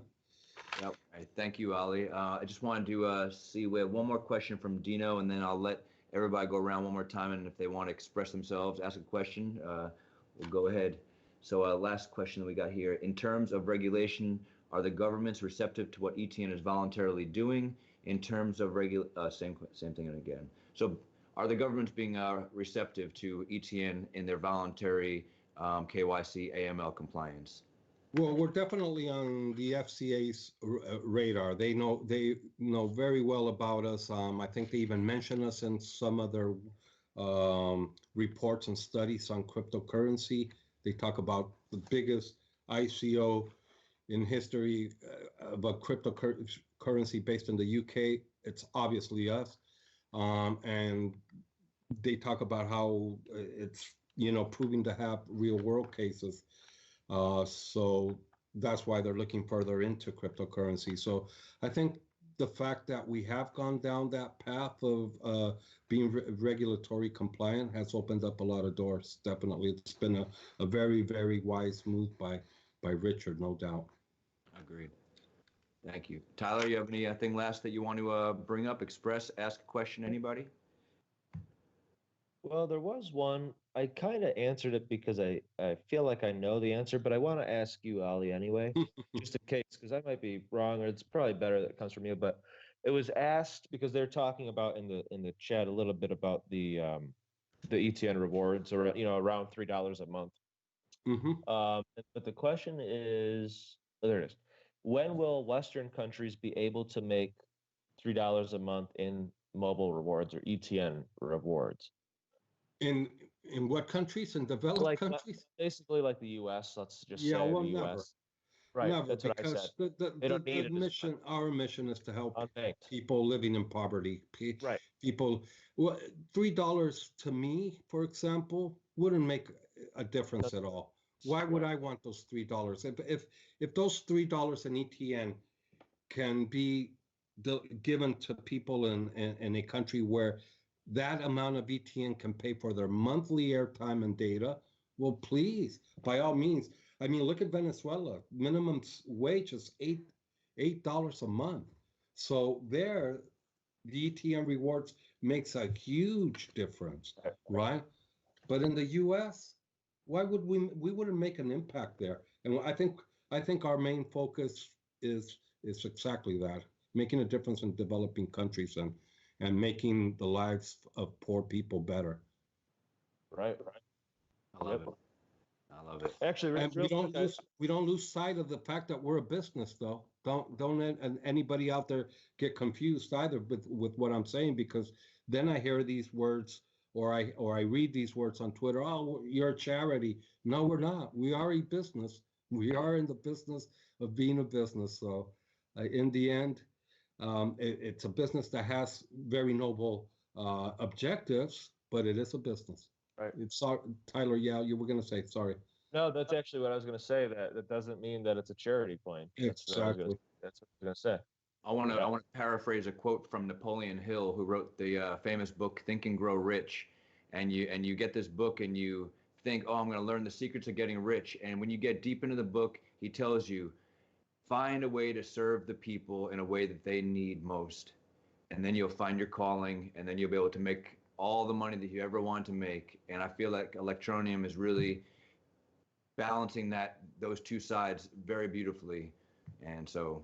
Yep. All right. Thank you, Ali. I just wanted to see, we have one more question from Dino, and then I'll let everybody go around one more time, and if they want to express themselves, ask a question, we'll go ahead. So last question that we got here. In terms of regulation, are the governments receptive to what ETN is voluntarily doing in terms of same thing again. So are the governments being receptive to ETN in their voluntary KYC AML compliance? Well, we're definitely on the FCA's radar. They know very well about us. I think they even mention us in some of their reports and studies on cryptocurrency. They talk about the biggest ICO in history of a cryptocurrency based in the UK. It's obviously us, and they talk about how it's proving to have real world cases. So that's why they're looking further into cryptocurrency. So I think the fact that we have gone down that path of being regulatory compliant has opened up a lot of doors. Definitely, it's been a very, very wise move by Richard, no doubt. Agreed. Thank you. Tyler, you have anything last that you want to bring up, express, ask a question, anybody? Well, there was one. I kind of answered it because I feel like I know the answer, but I want to ask you, Ali, anyway, just in case, because I might be wrong, or it's probably better that it comes from you. But it was asked because they're talking about in the chat a little bit about the ETN rewards, or around $3 a month. Mm-hmm. But the question is, there it is. When will Western countries be able to make $3 a month in mobile rewards or ETN rewards? In what countries? In developed countries? Basically like the U.S. Let's just say well, the U.S. Never. Right. Never, that's what I because said. They don't need it mission, our mission is to help unbanked people living in poverty. Right. People, well, $3 to me, for example, wouldn't make a difference at all. Why would I want those $3? If those $3 in ETN can be given to people in a country where that amount of ETN can pay for their monthly airtime and data, well, please, by all means. I mean, look at Venezuela. Minimum wage is $8 a month. So there, the ETN rewards makes a huge difference, right? But in the U.S., why would we wouldn't make an impact there? And I think our main focus is exactly that, making a difference in developing countries and making the lives of poor people better. Right. I love it. I love it. Actually, and we don't lose sight of the fact that we're a business, though. Don't anybody out there get confused either with what I'm saying, because then I hear these words or I read these words on Twitter. Oh, you're a charity. No, we're not. We are a business. We are in the business of being a business. So in the end, it's a business that has very noble objectives, but it is a business. Right. It's Tyler. Yeah, you were going to say, sorry. No, that's actually what I was going to say. That doesn't mean that it's a charity point. Exactly. That's what I was going to say. I want to paraphrase a quote from Napoleon Hill, who wrote the famous book Think and Grow Rich, and you get this book and you think, oh, I'm going to learn the secrets of getting rich. And when you get deep into the book, he tells you, find a way to serve the people in a way that they need most. And then you'll find your calling, and then you'll be able to make all the money that you ever want to make. And I feel like Electroneum is really balancing those two sides very beautifully. And so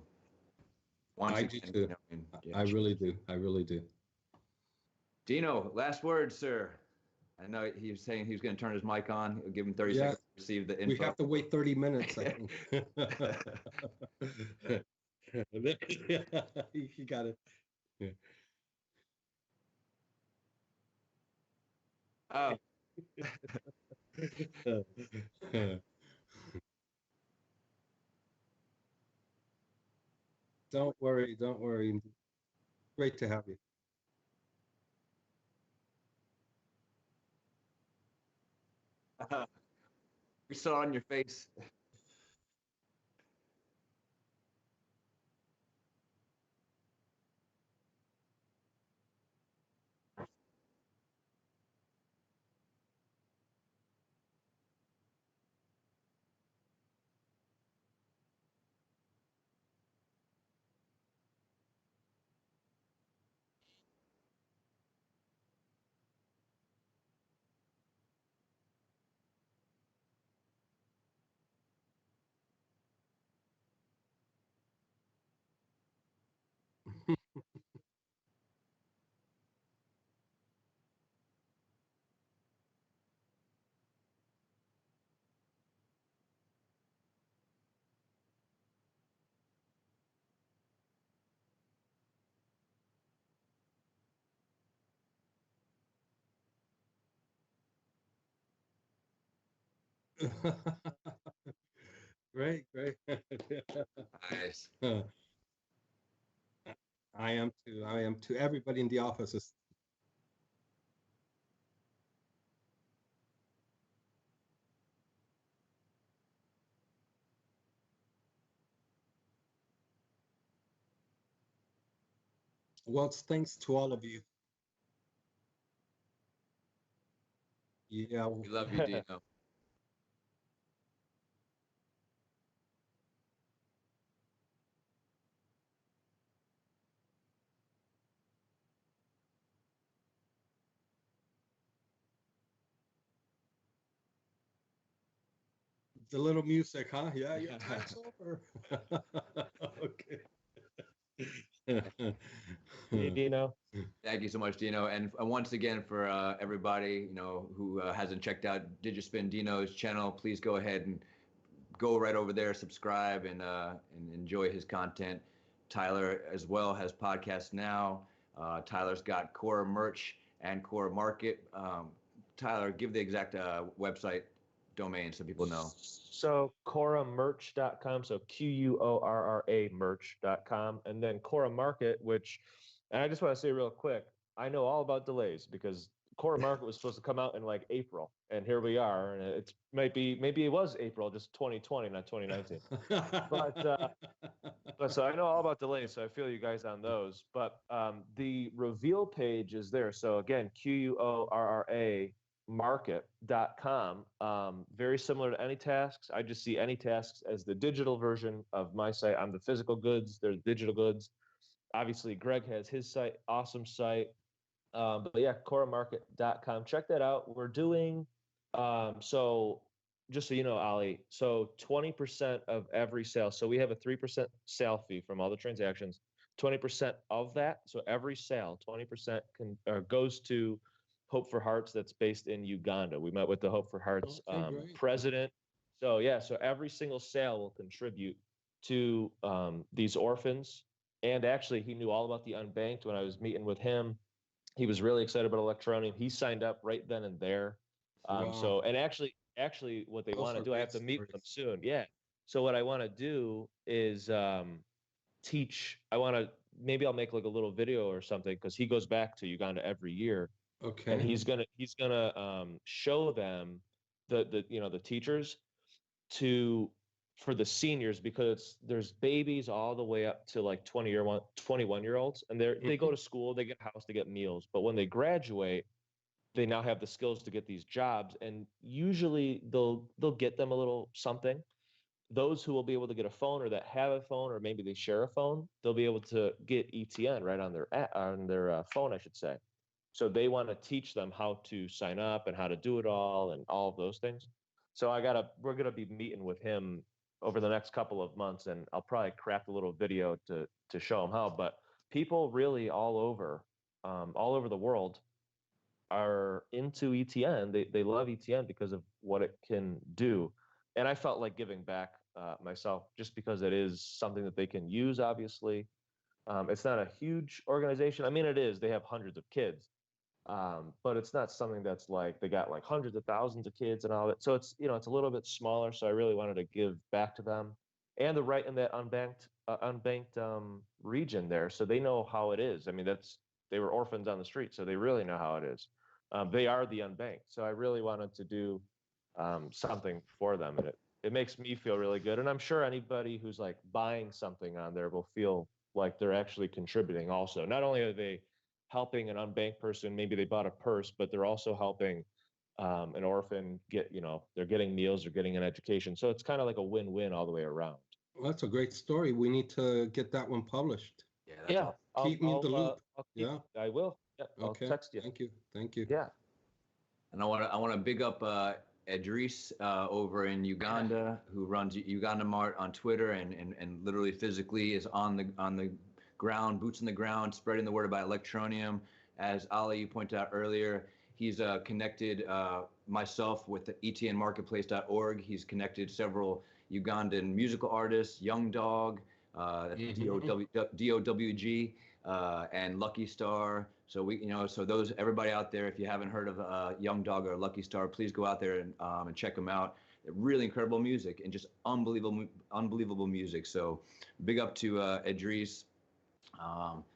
I do too. I really do. I really do. Dino, last words, sir. I know he was saying he was going to turn his mic on. We'll give him 30 seconds to receive the info. We have to wait 30 minutes, I think. You got it. Yeah. Don't worry. Don't worry. Great to have you. We saw it on your face. Great, great. Nice. I am too. I am too. Everybody in the office is. Well, it's thanks to all of you. Yeah. We love you, Dino. The little music, huh? Yeah, your time's over. Okay. Hey, Dino. Thank you so much, Dino. And once again, for everybody who hasn't checked out Digispin Dino's channel, please go ahead and go right over there, subscribe, and enjoy his content. Tyler as well has podcasts now. Tyler's got Core Merch and Core Market. Tyler, give the exact website domain so people know. So QuoraMerch.com, so QUORRA merch.com, and then Quora Market, and I just want to say real quick, I know all about delays because Quora Market was supposed to come out in like April, and here we are, and it's maybe it was April, just 2020, not 2019. But so I know all about delays, so I feel you guys on those. But the reveal page is there. So again, QUORRA market.com. Very similar to AnyTasks. I just see AnyTasks as the digital version of my site. I'm the physical goods, they're the digital goods. Obviously, Greg has his site, awesome site. But yeah, coramarket.com. Check that out. We're doing, so just so you know, Ali, so 20% of every sale. So we have a 3% sale fee from all the transactions. 20% of that, so every sale, 20% goes to Hope for Hearts that's based in Uganda. We met with the Hope for Hearts president. So yeah, so every single sale will contribute to these orphans. And actually, he knew all about the unbanked when I was meeting with him. He was really excited about Electroneum. He signed up right then and there. Wow. So, and actually, what they want to do, I have to meet with them soon. Yeah. So what I want to do is teach. Maybe I'll make like a little video or something because he goes back to Uganda every year. Okay. And he's gonna show them the teachers for the seniors, because there's babies all the way up to like 21-year-olds, and they go to school, they get a house, they get meals, but when they graduate, they now have the skills to get these jobs, and usually they'll get them a little something. Those who will be able to get a phone, or that have a phone, or maybe they share a phone, they'll be able to get ETN right on their phone, I should say. So they want to teach them how to sign up and how to do it all and all of those things. So we're gonna be meeting with him over the next couple of months, and I'll probably craft a little video to show him how. But people really all over the world are into ETN. They love ETN because of what it can do. And I felt like giving back myself, just because it is something that they can use, obviously. It's not a huge organization. I mean, it is. They have hundreds of kids. But it's not something that's like they got like hundreds of thousands of kids and all that. So it's, it's a little bit smaller. So I really wanted to give back to them, and the right in that unbanked region there. So they know how it is. I mean, they were orphans on the street, so they really know how it is. They are the unbanked. So I really wanted to do something for them, and it makes me feel really good. And I'm sure anybody who's like buying something on there will feel like they're actually contributing also. Not only are they helping an unbanked person, maybe they bought a purse, but they're also helping an orphan get, they're getting meals, they're getting an education. So it's kind of like a win-win all the way around. Well, that's a great story. We need to get that one published. Yeah. Keep me in the loop. I will. Yeah, Okay. I'll text you. Thank you. Yeah. And I want to big up Idris over in Uganda, who runs Uganda Mart on Twitter and literally physically is on the ground, boots on the ground, spreading the word about Electroneum. As Ali, you pointed out earlier, he's connected myself with the etnmarketplace.org. He's connected several Ugandan musical artists, Young Dog, DOWG, and Lucky Star. So everybody out there, if you haven't heard of Young Dog or Lucky Star, please go out there and check them out. Really incredible music and just unbelievable music. So big up to Idris.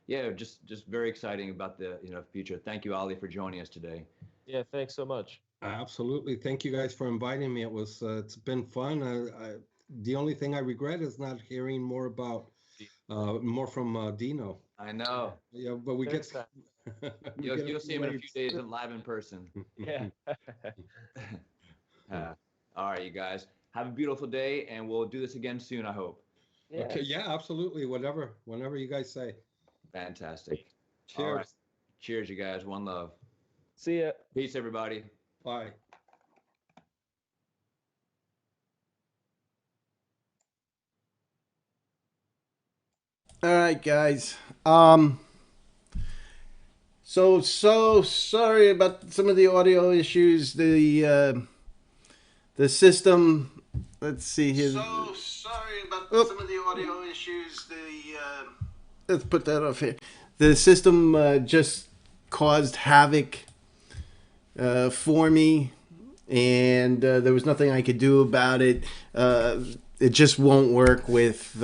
Just very exciting about the future. Thank you, Ali, for joining us today. Yeah, thanks so much. Absolutely. Thank you guys for inviting me. It's been fun. The only thing I regret is not hearing more more from Dino. I know. Yeah, but we Next get. You'll see him in a few days live in person. Yeah. All right, you guys. Have a beautiful day, and we'll do this again soon, I hope. Yeah. Okay, yeah, absolutely. Whenever you guys say. Fantastic. Cheers. All right. Cheers, you guys. One love. See ya. Peace, everybody. Bye. All right, guys. So sorry about some of the audio issues. The system. Let's see here. So sorry about some of the audio issues. Let's put that off here. The system just caused havoc for me, and there was nothing I could do about it. It just won't work with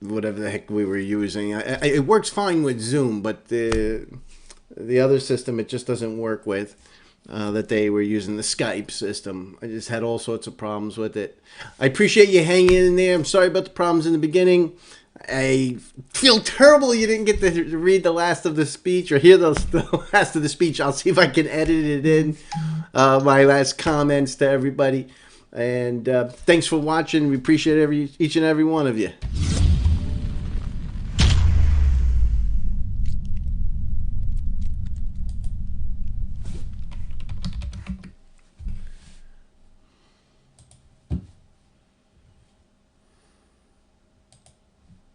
whatever the heck we were using. It works fine with Zoom, but the other system it just doesn't work with. That they were using the Skype system. I just had all sorts of problems with it. I appreciate you hanging in there. I'm sorry about the problems in the beginning. I feel terrible you didn't get to read the last of the speech or hear the last of the speech. I'll see if I can edit it in, my last comments to everybody. And thanks for watching. We appreciate each and every one of you.